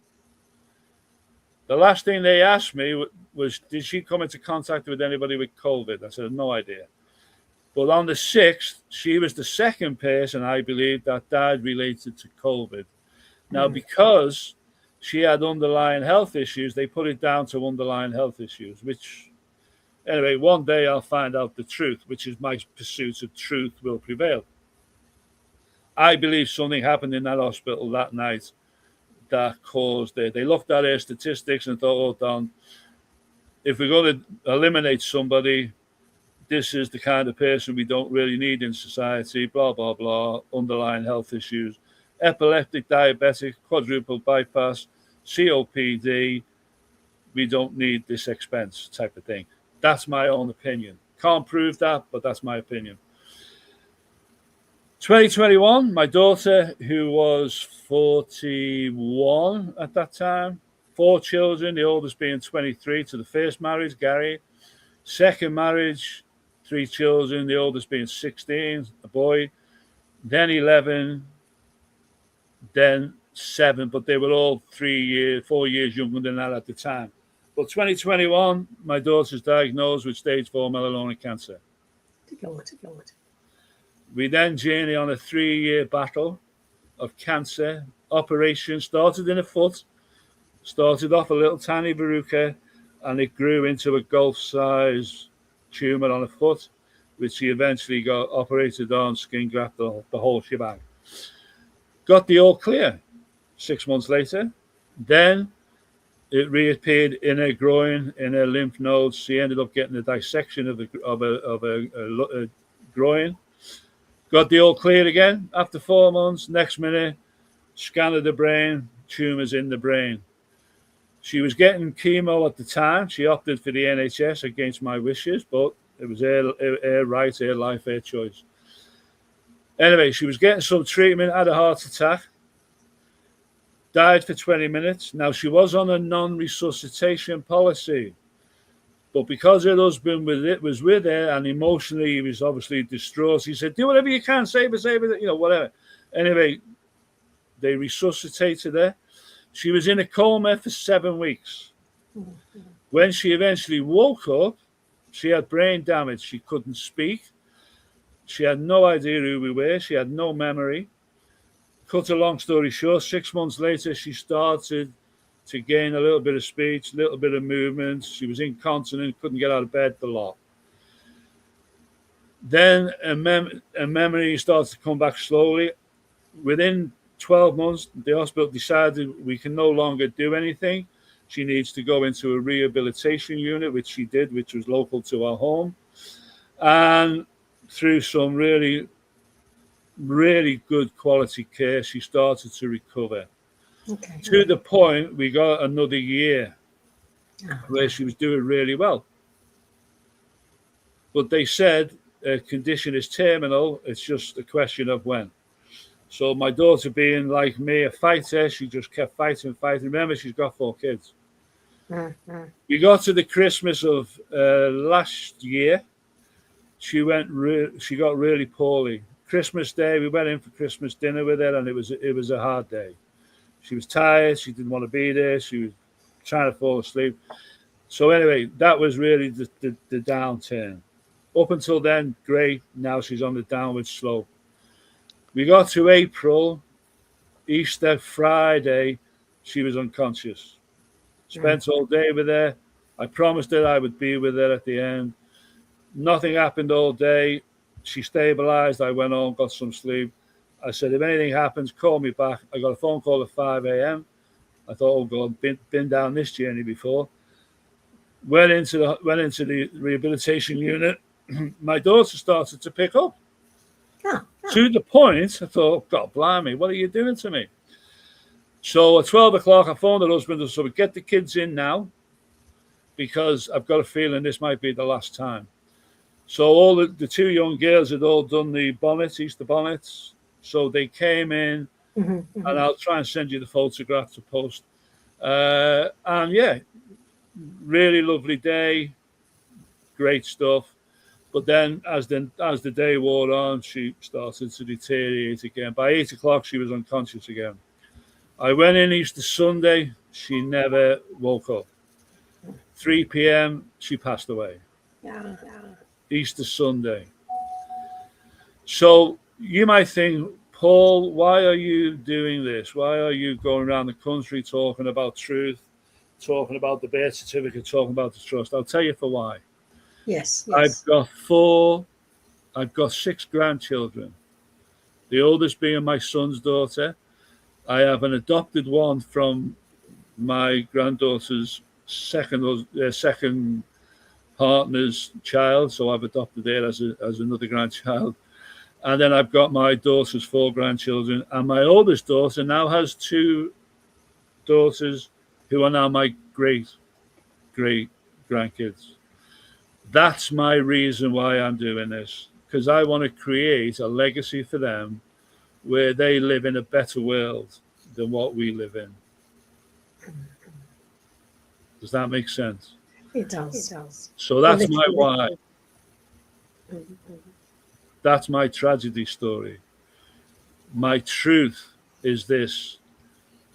S3: The last thing they asked me was, did she come into contact with anybody with COVID? I said, no idea. But on the 6th, she was the second person, I believe, that died related to COVID. Now, because she had underlying health issues, they put it down to underlying health issues, which, anyway, one day I'll find out the truth, which is my pursuit of truth will prevail. I believe something happened in that hospital that night that caused it. They looked at her statistics and thought, hold on, if we're going to eliminate somebody, this is the kind of person we don't really need in society, blah, blah, blah, underlying health issues, epileptic, diabetic, quadruple bypass, COPD, we don't need this expense type of thing. That's my own opinion. Can't prove that, but that's my opinion. 2021, my daughter, who was 41 at that time, 4 children, the oldest being 23, to the first marriage, Gary. Second marriage, 3 children, the oldest being 16, a boy. Then 11, then 7, but they were all 4 years younger than that at the time. But 2021, my daughter's diagnosed with stage 4 melanoma cancer.
S2: God.
S3: We then journey on a 3-year battle of cancer. Operation started in a foot, started off a little tiny verruca, and it grew into a golf-sized tumor on a foot, which she eventually got operated on, skin graft, the whole shebang. Got the all clear 6 months later. Then it reappeared in her groin, in her lymph nodes. She ended up getting a dissection of a groin. Got the all clear again after 4 months. Next minute, scan of the brain, tumors in the brain. She was getting chemo at the time. She opted for the NHS against my wishes, but it was her right, her life, her choice. Anyway, she was getting some treatment, had a heart attack, died for 20 minutes. Now, she was on a non-resuscitation policy, but because her husband was with her and emotionally he was obviously distraught, he said, do whatever you can, save her, whatever. Anyway, they resuscitated her. She was in a coma for 7 weeks. When she eventually woke up, she had brain damage. She couldn't speak. She had no idea who we were. She had no memory. Cut a long story short, 6 months later, she started to gain a little bit of speech, a little bit of movement. She was incontinent, couldn't get out of bed, the lot. Then a memory started to come back slowly. Within 12 months, the hospital decided we can no longer do anything. She needs to go into a rehabilitation unit, which she did, which was local to our home. And through some really, really good quality care, she started to recover.
S2: Okay.
S3: To the point, we got another year where she was doing really well. But they said her condition is terminal. It's just a question of when. So my daughter, being like me, a fighter, she just kept fighting. Remember, she's got 4 kids. We got to the Christmas of last year. She got really poorly. Christmas Day, we went in for Christmas dinner with her, and it was a hard day. She was tired. She didn't want to be there. She was trying to fall asleep. So anyway, that was really the downturn. Up until then, great. Now she's on the downward slope. We got to April, Easter Friday. She was unconscious. Spent all day with her. I promised her I would be with her at the end. Nothing happened all day. She stabilized. I went home, got some sleep. I said, if anything happens, call me back. I got a phone call at 5 a.m. I thought, oh God, been down this journey before. Went into the rehabilitation unit. My daughter started to pick up. To the point, I thought, God blimey, what are you doing to me? So at 12 o'clock, I phoned her husband and said, get the kids in now, because I've got a feeling this might be the last time. So all the 2 young girls had all done the Easter bonnets. So they came in, and I'll try and send you the photograph to post. And yeah, really lovely day, great stuff. But then as the day wore on, she started to deteriorate again. By 8 o'clock, she was unconscious again. I went in Easter Sunday. She never woke up. 3 p.m., she passed away.
S2: Yeah.
S3: Easter Sunday. So you might think, Paul, why are you doing this? Why are you going around the country talking about truth, talking about the birth certificate, talking about the trust? I'll tell you for why.
S2: Yes.
S3: I've got 6 grandchildren. The oldest being my son's daughter. I have an adopted one from my granddaughter's second partner's child, so I've adopted her as another grandchild. And then I've got my daughter's 4 grandchildren, and my oldest daughter now has 2 daughters who are now my great grandkids. That's my reason why I'm doing this, because I want to create a legacy for them where they live in a better world than what we live in. Does that make sense?
S2: It does.
S3: So that's my why. That's my tragedy story. My truth is this: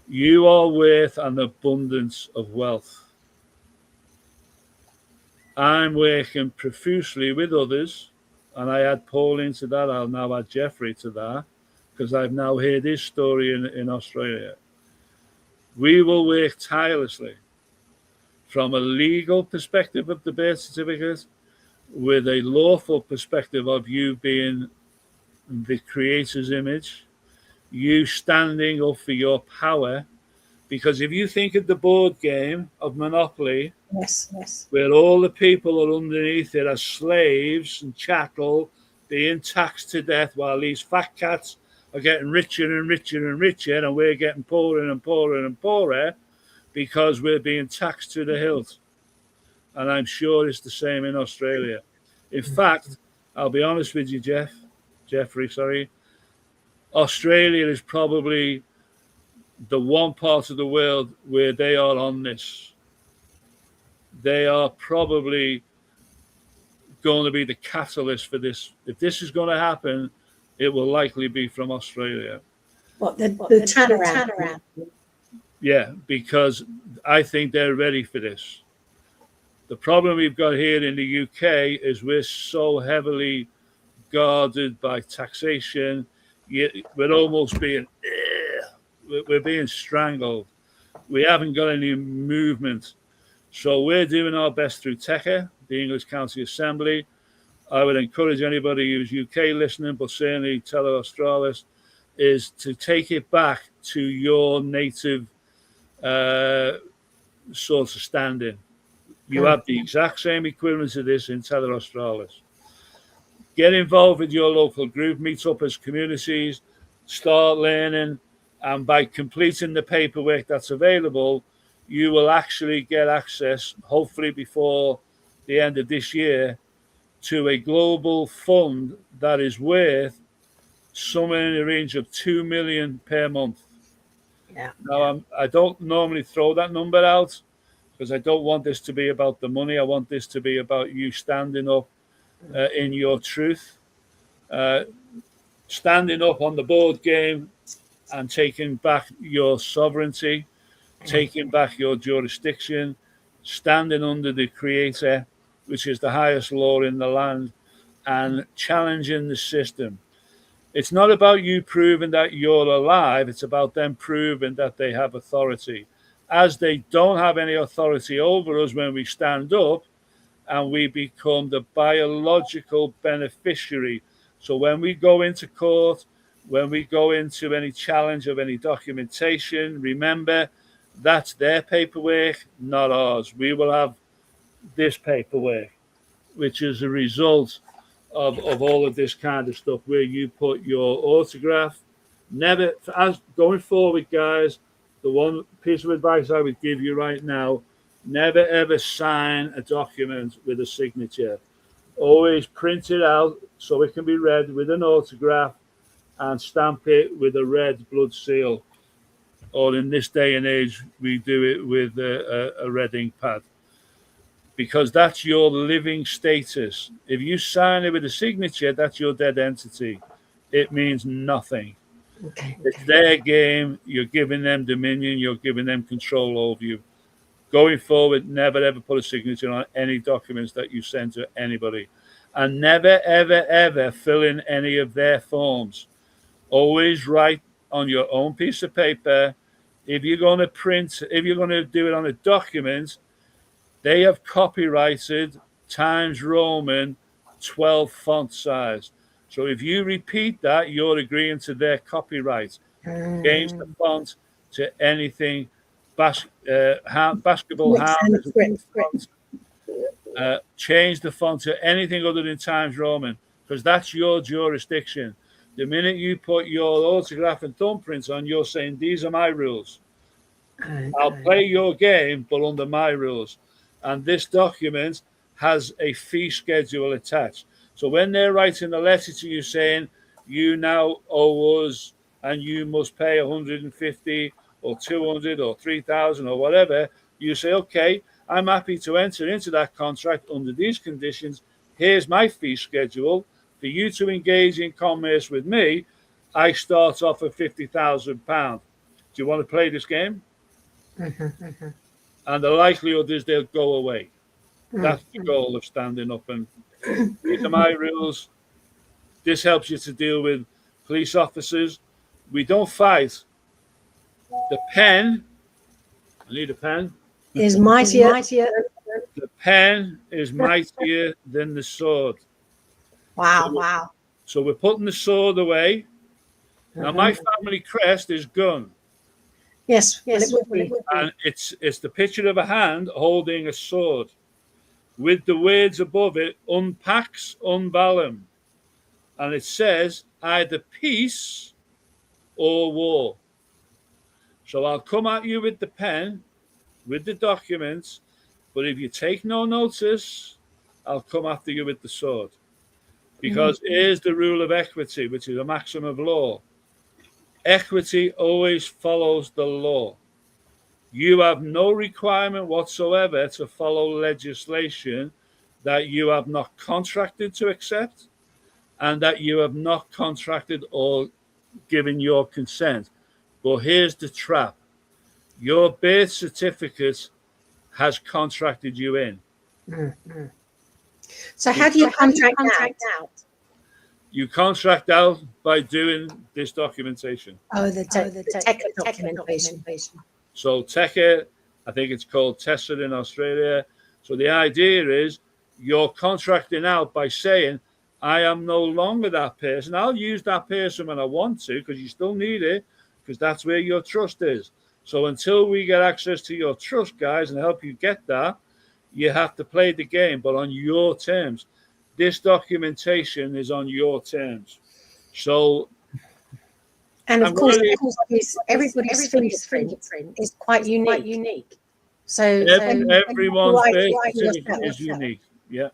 S3: you are worth an abundance of wealth. I'm working profusely with others, and I add Pauline to that. I'll now add Jeffrey to that, because I've now heard his story in Australia. We will work tirelessly from a legal perspective of the birth certificate, with a lawful perspective of you being the creator's image, you standing up for your power. Because if you think of the board game of Monopoly,
S2: yes,
S3: where all the people are underneath it as slaves and chattel, being taxed to death, while these fat cats are getting richer and richer and richer, and we're getting poorer and poorer and poorer because we're being taxed to the hilt. And I'm sure it's the same in Australia. In fact, I'll be honest with you, Jeffrey, Australia is probably the one part of the world where they are on this. They are probably going to be the catalyst for this. If this is going to happen, it will likely be from Australia.
S2: The turnaround?
S3: Yeah, because I think they're ready for this. The problem we've got here in the UK is we're so heavily guarded by taxation. We're almost being, we're being strangled. We haven't got any movement. So we're doing our best through TECA, the English County Assembly. I would encourage anybody who's UK listening, but certainly Tele Australis, is to take it back to your native sort of standing. You have the exact same equivalent of this in Tele Australis. Get involved with your local group, meet up as communities, start learning, and by completing the paperwork that's available, you will actually get access, hopefully before the end of this year, to a global fund that is worth somewhere in the range of 2 million per month. Now, I don't normally throw that number out, because I don't want this to be about the money. I want this to be about you standing up in your truth, standing up on the board game and taking back your sovereignty, taking back your jurisdiction, standing under the creator, which is the highest law in the land, and challenging the system. It's not about you proving that you're alive. It's about them proving that they have authority. As they don't have any authority over us when we stand up, and we become the biological beneficiary. So when we go into court, when we go into any challenge of any documentation, remember, that's their paperwork, not ours. We will have this paperwork, which is a result of all of this kind of stuff, where you put your autograph. Never, as going forward, guys, the one piece of advice I would give you right now: never ever sign a document with a signature. Always print it out so it can be read with an autograph, and stamp it with a red blood seal. Or in this day and age, we do it with a red ink pad. because that's your living status. If you sign it with a signature, that's your dead entity. It means nothing.
S2: Okay.
S3: It's their game. You're giving them dominion. You're giving them control over you. Going forward, never ever put a signature on any documents that you send to anybody. And never, ever, ever fill in any of their forms. Always write on your own piece of paper. If you're going to print, if you're going to do it on a document, they have copyrighted Times Roman 12 font size. So if you repeat that, you're agreeing to their copyright. Change the font to anything, basketball hand, change the font to anything other than Times Roman, because that's your jurisdiction. The minute you put your autograph and thumbprints on, you're saying, these are my rules. I'll play your game, but under my rules. And this document has a fee schedule attached. So when they're writing a letter to you saying, you now owe us and you must pay 150 or 200 or 3,000 or whatever, you say, okay, I'm happy to enter into that contract under these conditions. Here's my fee schedule. For you to engage in commerce with me, I start off at £50,000. Do you want to play this game? And the likelihood is they'll go away. That's the goal of standing up and these are my rules. This helps you to deal with police officers. We don't fight. The pen, I need a pen.
S2: Is mightier.
S3: The pen is mightier than the sword.
S2: Wow.
S3: So we're putting the sword away. Now my family crest is gun.
S2: Yes, it would be.
S3: And it's the picture of a hand holding a sword with the words above it, unpax unballum. And it says either peace or war. So I'll come at you with the pen, with the documents, but if you take no notice, I'll come after you with the sword. Because here's the rule of equity, which is a maxim of law. Equity always follows the law. You have no requirement whatsoever to follow legislation that you have not contracted to accept and that you have not contracted or given your consent. But here's the trap. Your birth certificate has contracted you in.
S2: So how do you contract out?
S3: You contract out by doing this documentation.
S2: Oh, the tech documentation.
S3: So TECA, I think it's called TESA in Australia. So the idea is you're contracting out by saying, I am no longer that person. I'll use that person when I want to because you still need it because that's where your trust is. So until we get access to your trust, guys, and help you get that, you have to play the game, but on your terms. This documentation is on your terms. So,
S2: and of course, everybody's fingerprint is quite unique. So
S3: everyone's birth certificate is unique. Yeah.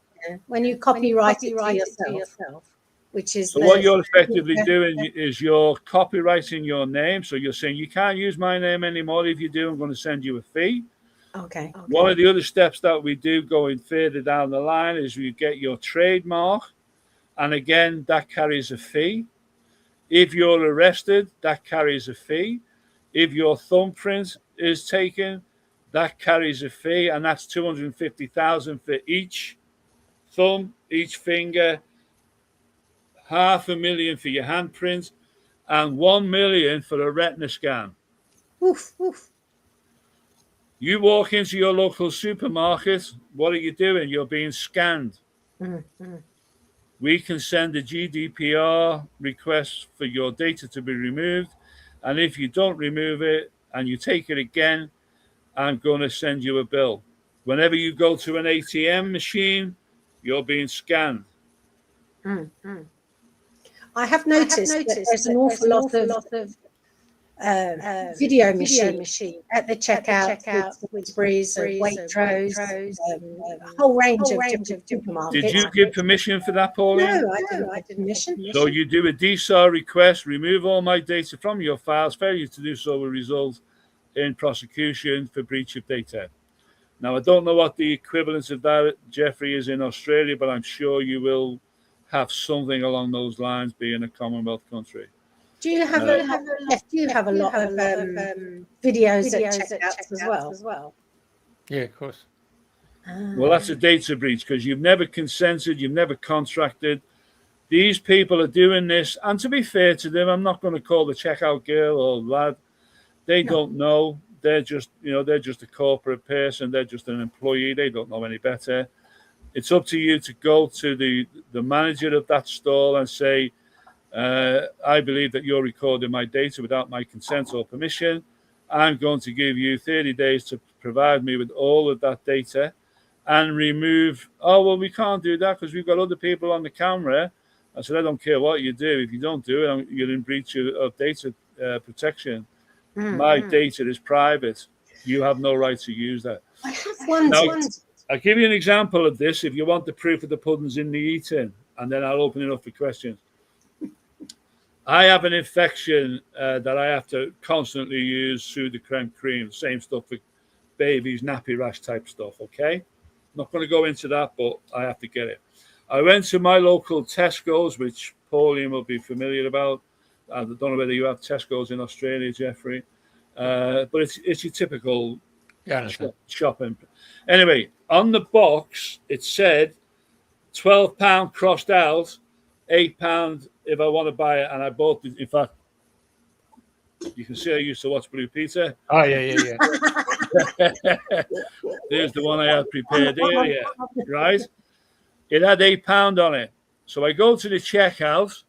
S2: When you copyright it to yourself, which is
S3: so what you're effectively doing is you're copywriting your name. So you're saying you can't use my name anymore. If you do, I'm going to send you a fee.
S2: Okay.
S3: One of the other steps that we do going further down the line is you get your trademark. And again, that carries a fee. If you're arrested, that carries a fee. If your thumbprint is taken, that carries a fee. And that's $250,000 for each thumb, each finger, $500,000 for your handprint, and $1 million for a retina scan.
S2: Oof.
S3: You walk into your local supermarket, what are you doing? You're being scanned. We can send a GDPR request for your data to be removed. And if you don't remove it and you take it again, I'm going to send you a bill. Whenever you go to an ATM machine, you're being scanned.
S2: I have noticed that there's an awful lot of video machine at the checkout, with Breeze, Waitrose, a whole range of different supermarkets.
S3: Did you give permission for that, Pauline?
S2: No, I didn't. I didn't permission.
S3: So you do a DSAR request, remove all my data from your files. Failure to do so will result in prosecution for breach of data. Now, I don't know what the equivalent of that, Jeffrey, is in Australia, but I'm sure you will have something along those lines, being a Commonwealth country.
S2: Do you have a lot of videos that check out as well?
S1: Yeah, of course.
S3: Well, that's a data breach because you've never consented, you've never contracted. These people are doing this, and to be fair to them, I'm not going to call the checkout girl or lad. They don't know. They're just, they're just a corporate person. They're just an employee. They don't know any better. It's up to you to go to the manager of that stall and say, I believe that you're recording my data without my consent or permission. I'm going to give you 30 days to provide me with all of that data and remove, oh, well, we can't do that because we've got other people on the camera. I said, I don't care what you do. If you don't do it, you're in breach of data protection. My data is private. You have no right to use that.
S2: I have one.
S3: I'll give you an example of this if you want the proof of the pudding's in the eating, and then I'll open it up for questions. I have an infection that I have to constantly use Sudocrem cream, same stuff for babies, nappy rash type stuff, okay? Not going to go into that, but I have to get it. I went to my local Tesco's, which Pauline will be familiar about. I don't know whether you have Tesco's in Australia, Jeffrey, but it's your typical shopping. Anyway, on the box, it said £12 crossed out, £8 if I want to buy it, and I bought it. In fact, you can see I used to watch Blue Peter.
S1: Oh, yeah.
S3: There's the one I had prepared here, right? It had £8 on it. So I go to the checkout.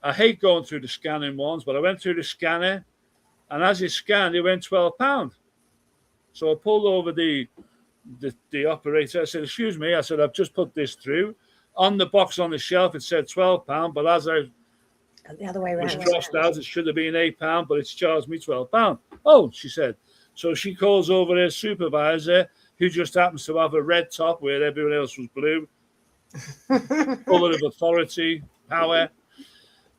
S3: I hate going through the scanning ones, but I went through the scanner, and as it scanned, it went £12. So I pulled over the operator. I said, excuse me. I said, I've just put this through. On the box on the shelf, it said £12, but as I
S2: the other way around,
S3: was crossed out, it should have been £8, but it's charged me £12. Oh, she said. So she calls over her supervisor, who just happens to have a red top where everyone else was blue, full of authority, power.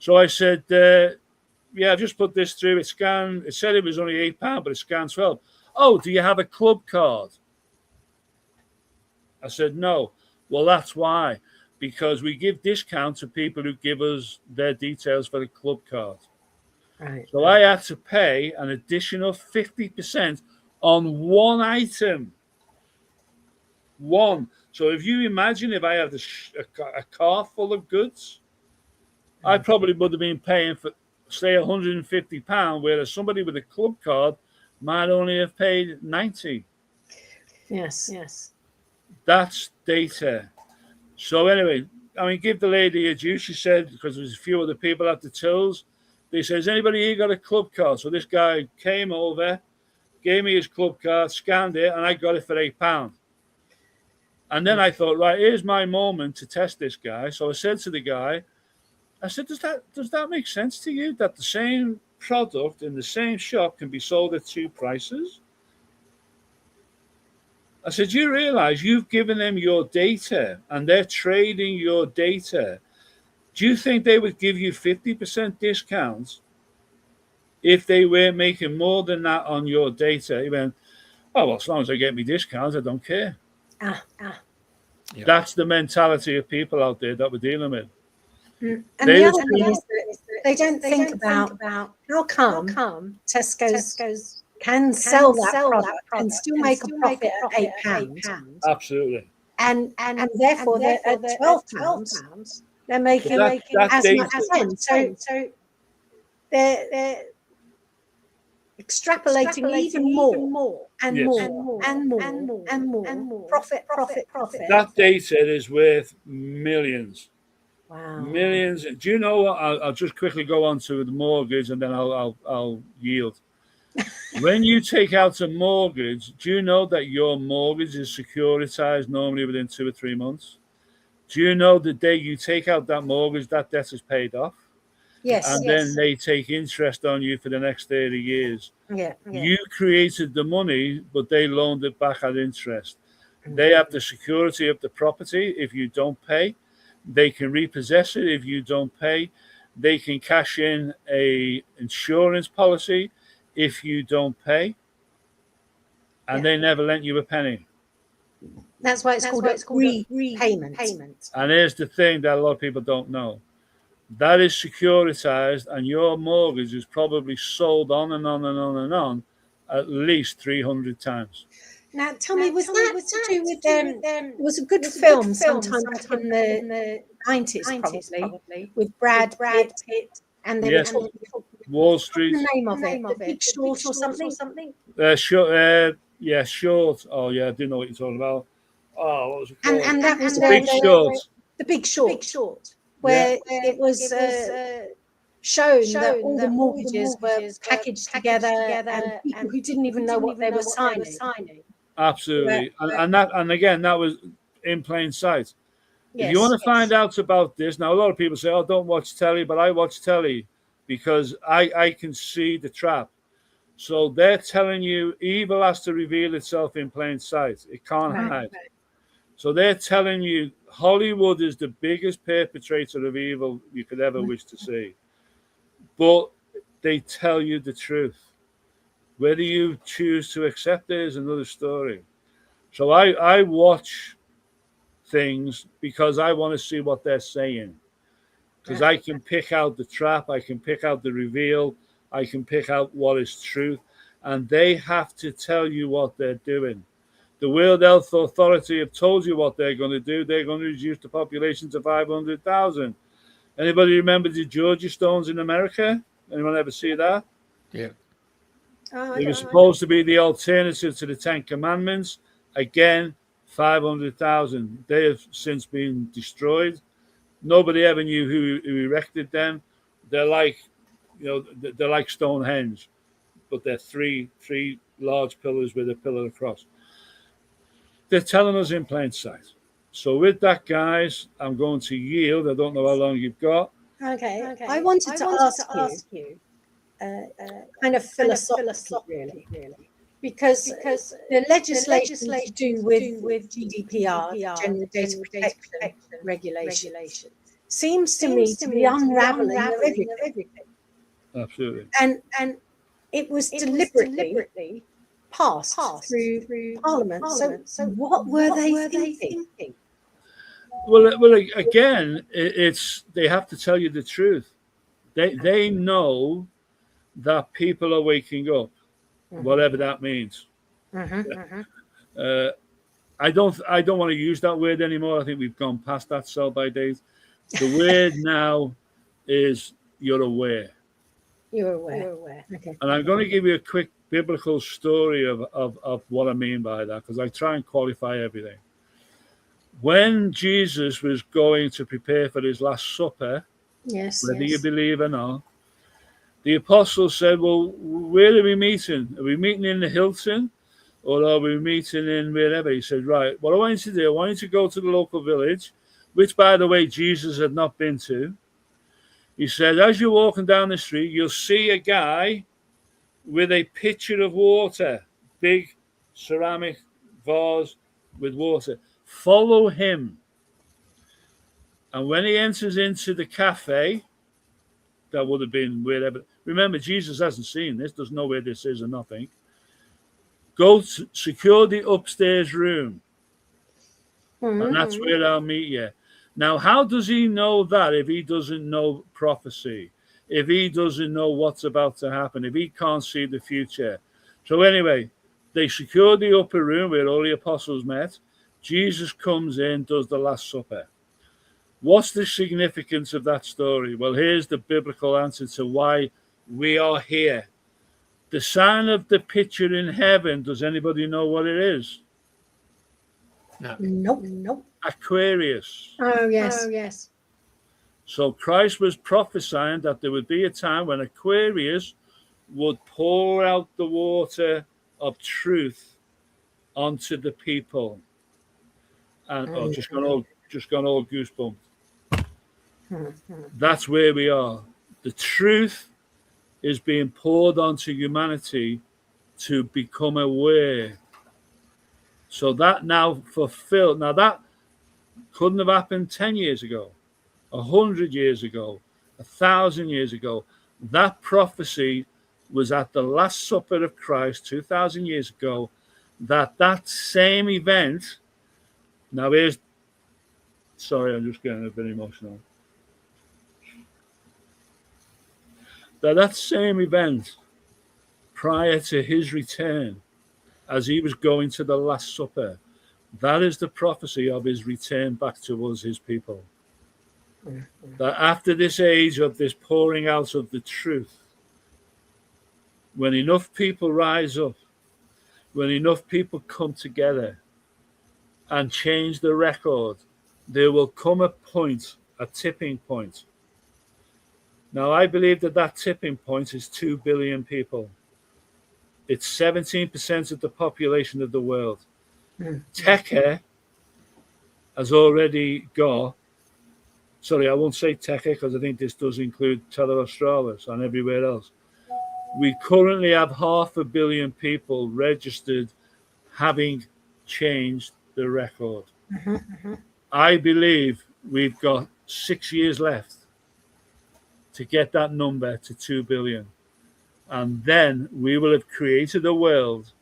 S3: So I said, yeah, I've just put this through. It scanned. It said it was only £8, but it scanned 12. Oh, do you have a club card? I said, no. Well, that's why. Because we give discount to people who give us their details for the club card.
S2: Right.
S3: So I had to pay an additional 50% on one item. One. So if you imagine if I had a car full of goods, I probably would have been paying for, say, £150, whereas somebody with a club card might only have paid 90.
S2: Yes.
S3: That's data. So anyway, I mean, give the lady a due. She said, because there's a few other people at the tills, they said, has anybody here got a club card? So this guy came over, gave me his club card, scanned it, and I got it for £8. And then I thought, right, here's my moment to test this guy. So I said to the guy, I said, does that make sense to you that the same product in the same shop can be sold at two prices? I said, you realize you've given them your data and they're trading your data. Do you think they would give you 50% discounts if they were making more than that on your data? He went, oh, well, as long as they get me discounts, I don't care.
S2: Yeah.
S3: That's the mentality of people out there that we're dealing with.
S2: And the other thing is that they don't think about how come Tesco's can sell that product and still make a profit at £8.
S3: Absolutely.
S2: And therefore they're at £12. They're making as much as £10. So they're extrapolating even more and more profit.
S3: That data is worth millions.
S2: Wow.
S3: Millions. Do you know what? I'll just quickly go on to the mortgage and then I'll yield. When you take out a mortgage, do you know that your mortgage is securitized normally within 2 or 3 months? Do you know the day you take out that mortgage, that debt is paid off?
S2: Yes.
S3: And then they take interest on you for the next 30 years.
S2: Yeah.
S3: You created the money, but they loaned it back at interest. They have the security of the property if you don't pay. They can repossess it if you don't pay. They can cash in a insurance policy if you don't pay. and they never lent you a penny.
S2: That's why it's called a repayment.
S3: And here's the thing that a lot of people don't know. That is securitized, and your mortgage is probably sold on and on and on and on at least 300 times.
S2: Now, tell me, was that to do with it was a good film sometime back in the 90s, probably, with Brad Pitt, and they were talking
S3: Wall Street.
S2: What's the name of it? The Big Short or something?
S3: Short. Oh, yeah, I do know what you're talking about. Oh, what was it called?
S2: And that was
S3: Big Short.
S2: The Big Short, where it was shown that all the mortgages were packaged together and people who didn't even know what they were signing.
S3: Absolutely. And again, that was in plain sight. If you want to find out about this, now a lot of people say, oh, don't watch telly, but I watch telly because I can see the trap. So they're telling you evil has to reveal itself in plain sight. It can't hide. So they're telling you Hollywood is the biggest perpetrator of evil you could ever wish to see. But they tell you the truth. Whether you choose to accept it is another story. So I watch things because I want to see what they're saying. Because I can pick out the trap, I can pick out the reveal, I can pick out what is truth. And they have to tell you what they're doing. The World Health Authority have told you what they're going to do. They're going to reduce the population to 500,000. Anybody remember the Georgia Stones in America? Anyone ever see that?
S1: Yeah.
S3: They were supposed to be the alternative to the Ten Commandments. Again, 500,000. They have since been destroyed. Nobody ever knew who erected them. They're like, they're like Stonehenge, but they're three large pillars with a pillar across. They're telling us in plain sight. So with that, guys, I'm going to yield. I don't know how long you've got.
S2: Okay. I wanted to ask you kind of philosophically, really, because the legislation to do with GDPR, General Data Protection Regulation, seems to me to be unraveling everything.
S3: Absolutely.
S2: And it was deliberately passed through Parliament. So what were they thinking?
S3: Well, again, it's they have to tell you the truth. They know that people are waking up, whatever that means. I don't want to use that word anymore. I think we've gone past that sell-by date. The word now is you're aware.
S2: You're aware. Okay.
S3: And I'm going to give you a quick biblical story of what I mean by that, because I try and qualify everything. When Jesus was going to prepare for his Last Supper, whether you believe or not, the apostles said, well, where are we meeting? Are we meeting in the Hilton or are we meeting in wherever? He said, right, what I want you to do, I want you to go to the local village, which, by the way, Jesus had not been to. He said, as you're walking down the street, you'll see a guy with a pitcher of water, big ceramic vase with water. Follow him. And when he enters into the cafe, that would have been wherever. Remember, Jesus hasn't seen this, doesn't know where this is or nothing. Go to secure the upstairs room. And that's where I'll meet you. Now, how does he know that if he doesn't know prophecy? If he doesn't know what's about to happen? If he can't see the future? So anyway, they secured the upper room where all the apostles met. Jesus comes in, does the Last Supper. What's the significance of that story? Well, here's the biblical answer to why we are here. The sign of the pitcher in heaven, does anybody know what it is?
S1: No.
S2: Nope.
S3: Aquarius.
S2: Oh, yes.
S3: So Christ was prophesying that there would be a time when Aquarius would pour out the water of truth onto the people. And just gone all goosebumped. That's where we are. The truth is being poured onto humanity to become aware. So that now fulfilled. Now that couldn't have happened 10 years ago, 100 years ago, 1,000 years ago. That prophecy was at the Last Supper of Christ 2,000 years ago. that same event. Now sorry, I'm just getting a bit emotional. That same event prior to his return, as he was going to the Last Supper, that is the prophecy of his return back to us, his people. That after this age of this pouring out of the truth, when enough people rise up, when enough people come together and change the record, there will come a point, a tipping point. Now, I believe that tipping point is 2 billion people. It's 17% of the population of the world. Teke has already got, sorry, I won't say Teke because I think this does include Tele Australis and everywhere else. We currently have 500 million people registered having changed the record. I believe we've got 6 years left to get that number to 2 billion. And then we will have created a world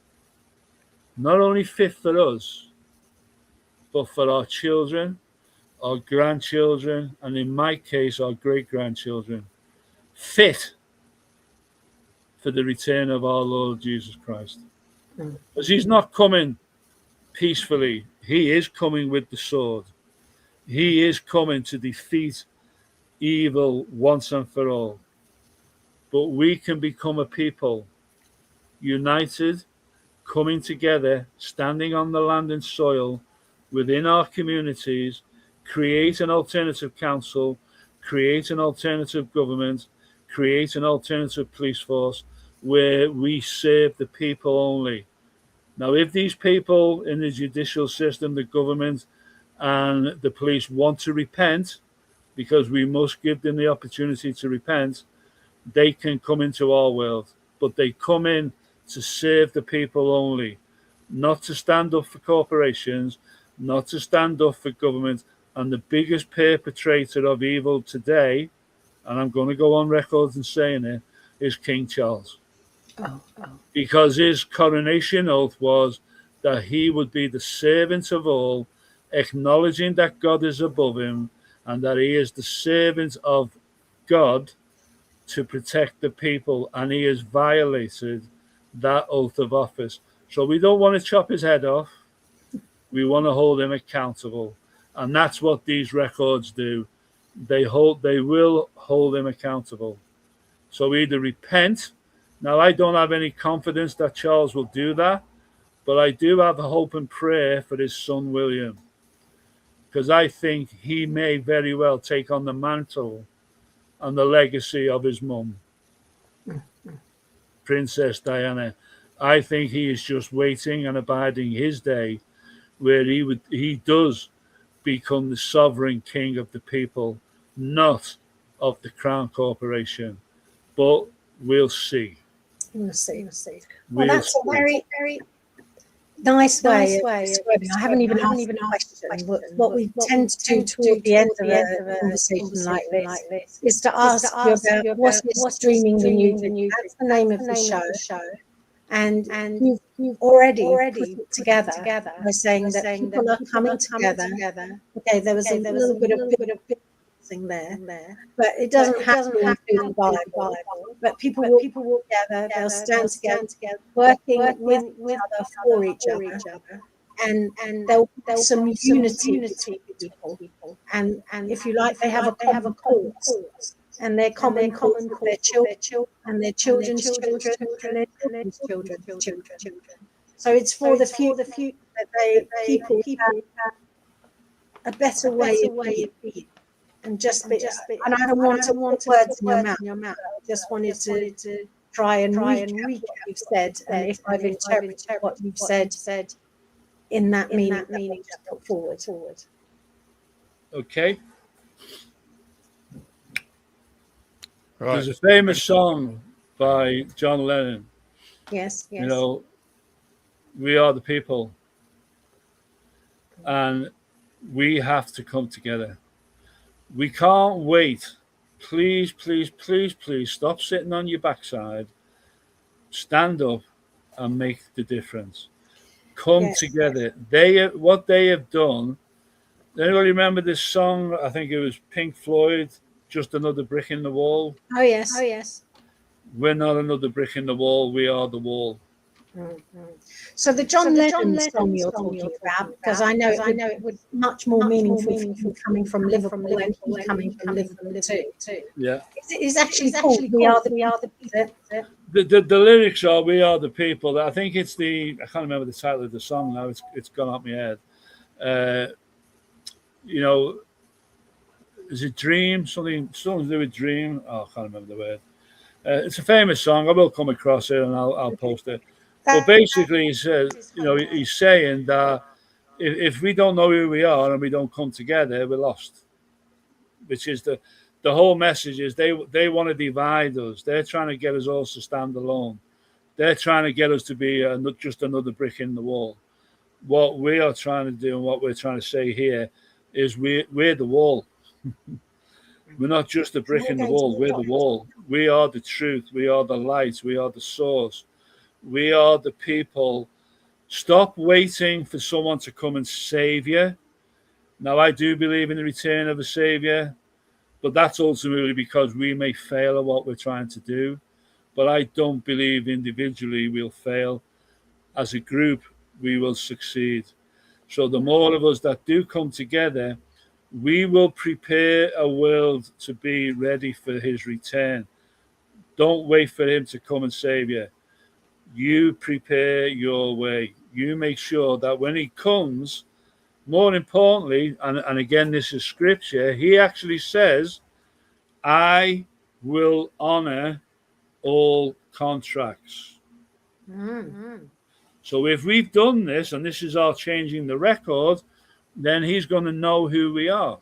S3: not only fit for us, but for our children, our grandchildren, and in my case, our great-grandchildren, fit for the return of our Lord Jesus Christ. Because he's not coming peacefully. He is coming with the sword. He is coming to defeat evil once and for all. But we can become a people united, coming together, standing on the land and soil within our communities, create an alternative council, create an alternative government, create an alternative police force where we serve the people only. Now, if these people in the judicial system, the government and the police want to repent, because we must give them the opportunity to repent, they can come into our world, but they come in to serve the people only, not to stand up for corporations, not to stand up for government. And the biggest perpetrator of evil today, and I'm going to go on record and saying it, is King Charles. Because his coronation oath was that he would be the servant of all, acknowledging that God is above him and that he is the servant of God to protect the people, and he has violated that oath of office. So we don't want to chop his head off. We want to hold him accountable. And that's what these records do. They will hold him accountable. So either repent. Now, I don't have any confidence that Charles will do that, but I do have a hope and prayer for his son, William, because I think he may very well take on the mantle and the legacy of his mum, Princess Diana. I think he is just waiting and abiding his day where he does become the sovereign king of the people, not of the Crown Corporation. But we'll see.
S2: We'll see. Well, that's a very, very nice way of describing. I haven't even asked a question. What we tend to do toward the end of a conversation like this is to ask you about what's Dreaming the New. That's the name of the show. And you've already put it together by saying that people are coming together. Okay, there was a little bit of thing there, but it doesn't have to include the Bible. But people will together, they'll stand together, working with each other, for each other, and there'll be some unity between people. And if you like, they have a common cause. And their common cause for their children and their children's children and their children's children. So it's for the future that people have a better way of being. And and I don't want to want words in your mouth. I just wanted to try and read what you've said, and if I've interpreted what you've said in that meaning put forward.
S3: Okay.
S1: Right.
S3: There's a famous song by John Lennon.
S2: Yes.
S3: You know, we are the people, and we have to come together. We can't wait. Please, please, please, please stop sitting on your backside. Stand up and make the difference. come together. What they have done. Anybody remember this song? I think it was Pink Floyd, Just Another Brick in the Wall.
S2: Oh yes.
S3: We're not another brick in the wall. We are the wall.
S2: So the John Lennon song you're talking about, because I know it would much more meaningful coming from Liverpool and coming from Liverpool too.
S3: Yeah.
S2: It's actually called We Are the
S3: The lyrics are "We Are the People." I think it's I can't remember the title of the song now. It's gone out my head. Is it Dream? Something to do with Dream. Oh, I can't remember the word. It's a famous song. I will come across it and I'll post it. But basically, he says, he's saying that if we don't know who we are and we don't come together, we're lost. Which is the whole message is they want to divide us. They're trying to get us all to stand alone. They're trying to get us to be not just another brick in the wall. What we are trying to do and what we're trying to say here is we're the wall. We're not just a brick in the wall. We're the wall. We are the truth. We are the light. We are the source. We are the people. Stop waiting for someone to come and save you. Now, I do believe in the return of a savior, but that's ultimately because we may fail at what we're trying to do. But I don't believe individually we'll fail. As a group, we will succeed. So the more of us that do come together, we will prepare a world to be ready for his return. Don't wait for him to come and save you. You prepare your way. You make sure that when he comes, more importantly, and again, this is scripture, he actually says, I will honor all contracts. So if we've done this, and this is our changing the record, then he's going to know who we are.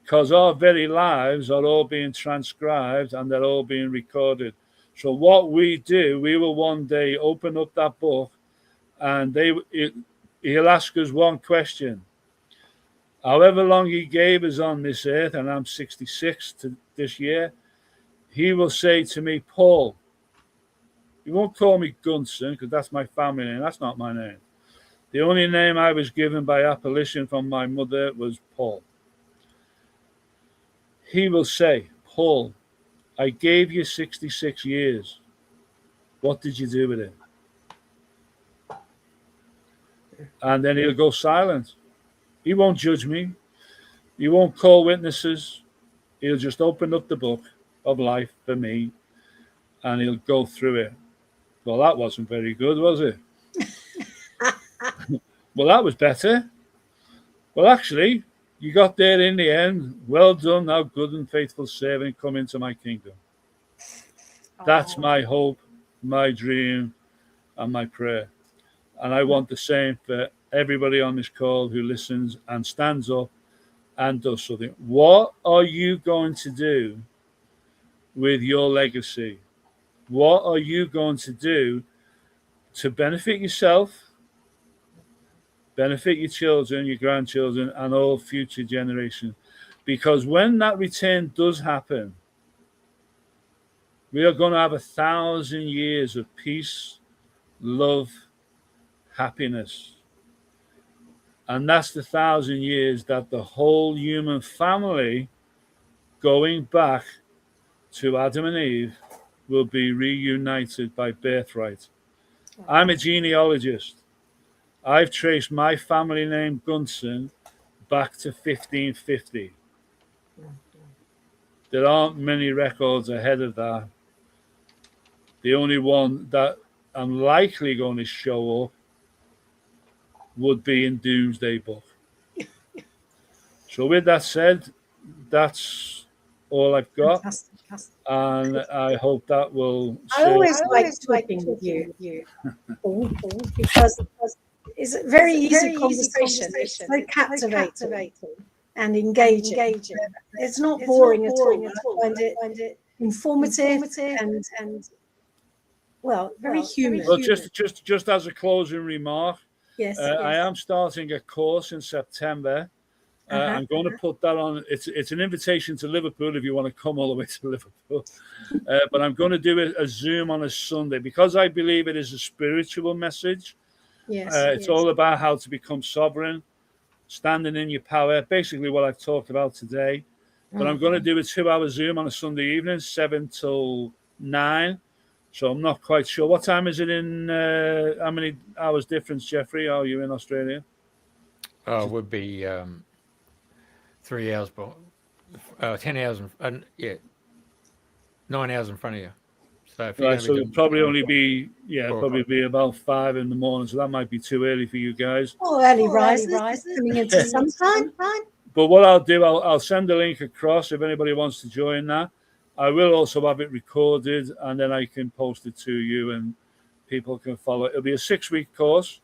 S3: Because our very lives are all being transcribed and they're all being recorded. So what we do, we will one day open up that book and he'll ask us one question. However long he gave us on this earth, and I'm 66 this year, he will say to me, Paul, he won't call me Gunson because that's my family name. That's not my name. The only name I was given by appellation from my mother was Paul. He will say, Paul, I gave you 66 years. What did you do with it? And then he'll go silent. He won't judge me. He won't call witnesses. He'll just open up the book of life for me and he'll go through it. Well, that wasn't very good, was it? Well, that was better. Well, actually, you got there in the end. Well done, thou good and faithful servant, come into my kingdom. That's my hope, my dream, and my prayer. And I want the same for everybody on this call who listens and stands up and does something. What are you going to do with your legacy? What are you going to do to benefit yourself, benefit your children, your grandchildren, and all future generations? Because when that return does happen, we are going to have 1,000 years of peace, love, happiness. And that's the 1,000 years that the whole human family, going back to Adam and Eve, will be reunited by birthright. I'm a genealogist. I've traced my family name, Gunson, back to 1550. There aren't many records ahead of that. The only one that I'm likely going to show up would be in Domesday Book. So with that said, that's all I've got.
S2: Fantastic.
S3: And I hope that will
S2: I always like talking with you, Paul, because it's a very easy conversation. It's so captivating and engaging. It's not boring at all. I find it informative and well, very human.
S3: Well, just as a closing remark,
S2: yes,
S3: I am starting a course in September. I'm going to put that on. It's an invitation to Liverpool if you want to come all the way to Liverpool. But I'm going to do a Zoom on a Sunday because I believe it is a spiritual message.
S2: Yes.
S3: It's all about how to become sovereign, standing in your power, basically what I've talked about today. But I'm going to do a 2-hour Zoom on a Sunday evening, 7 till 9. So I'm not quite sure. What time is it in, how many hours difference, Jeffrey? Are you in Australia?
S1: Oh, it would be 3 hours, but 10 hours, 9 hours in front of you. So if you're
S3: Right,
S1: gonna
S3: so
S1: be
S3: it'll probably only be,
S1: 4
S3: probably
S1: o'clock.
S3: be about 5 in the morning. So that might be too early for you guys.
S2: Oh, early risers coming into sometime.
S3: But what I'll do, I'll send the link across if anybody wants to join that. I will also have it recorded, and then I can post it to you and people can follow it. It'll be a 6-week course,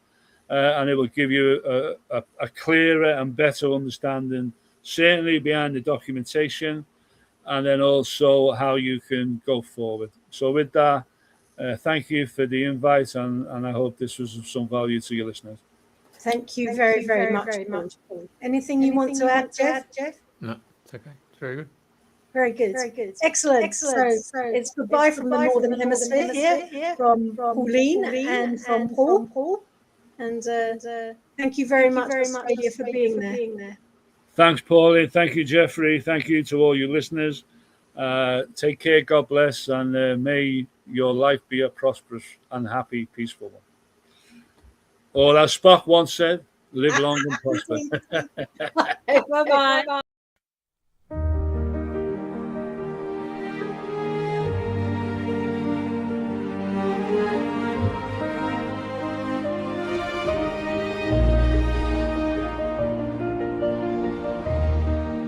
S3: and it will give you a clearer and better understanding, certainly behind the documentation, and then also how you can go forward. So with that, thank you for the invite, and I hope this was of some value to your listeners.
S2: Thank you very, very much, Paul. Anything you want to add, Jeff?
S1: No, it's okay. It's very good.
S2: Very good. Excellent. So it's goodbye from the Northern Hemisphere here, from Pauline and from Paul. And thank you very much, Australia, for being there.
S3: Thanks, Pauline. Thank you, Jeffrey. Thank you to all your listeners. Take care. God bless. And may your life be a prosperous and happy, peaceful one. Or as Spock once said, live long and prosper.
S2: Bye-bye.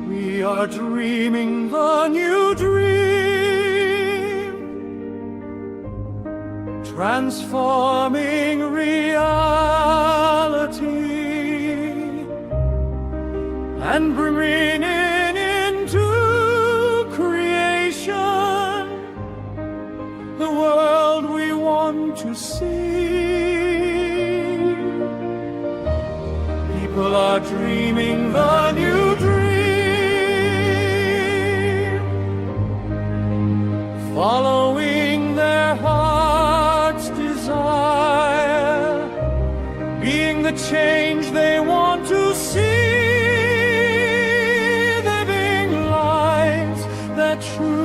S4: We are dreaming the new dream, transforming reality and bringing into creation the world we want to see. People are dreaming the new dream, following their heart's desire, being the change they want to see, living lives that truly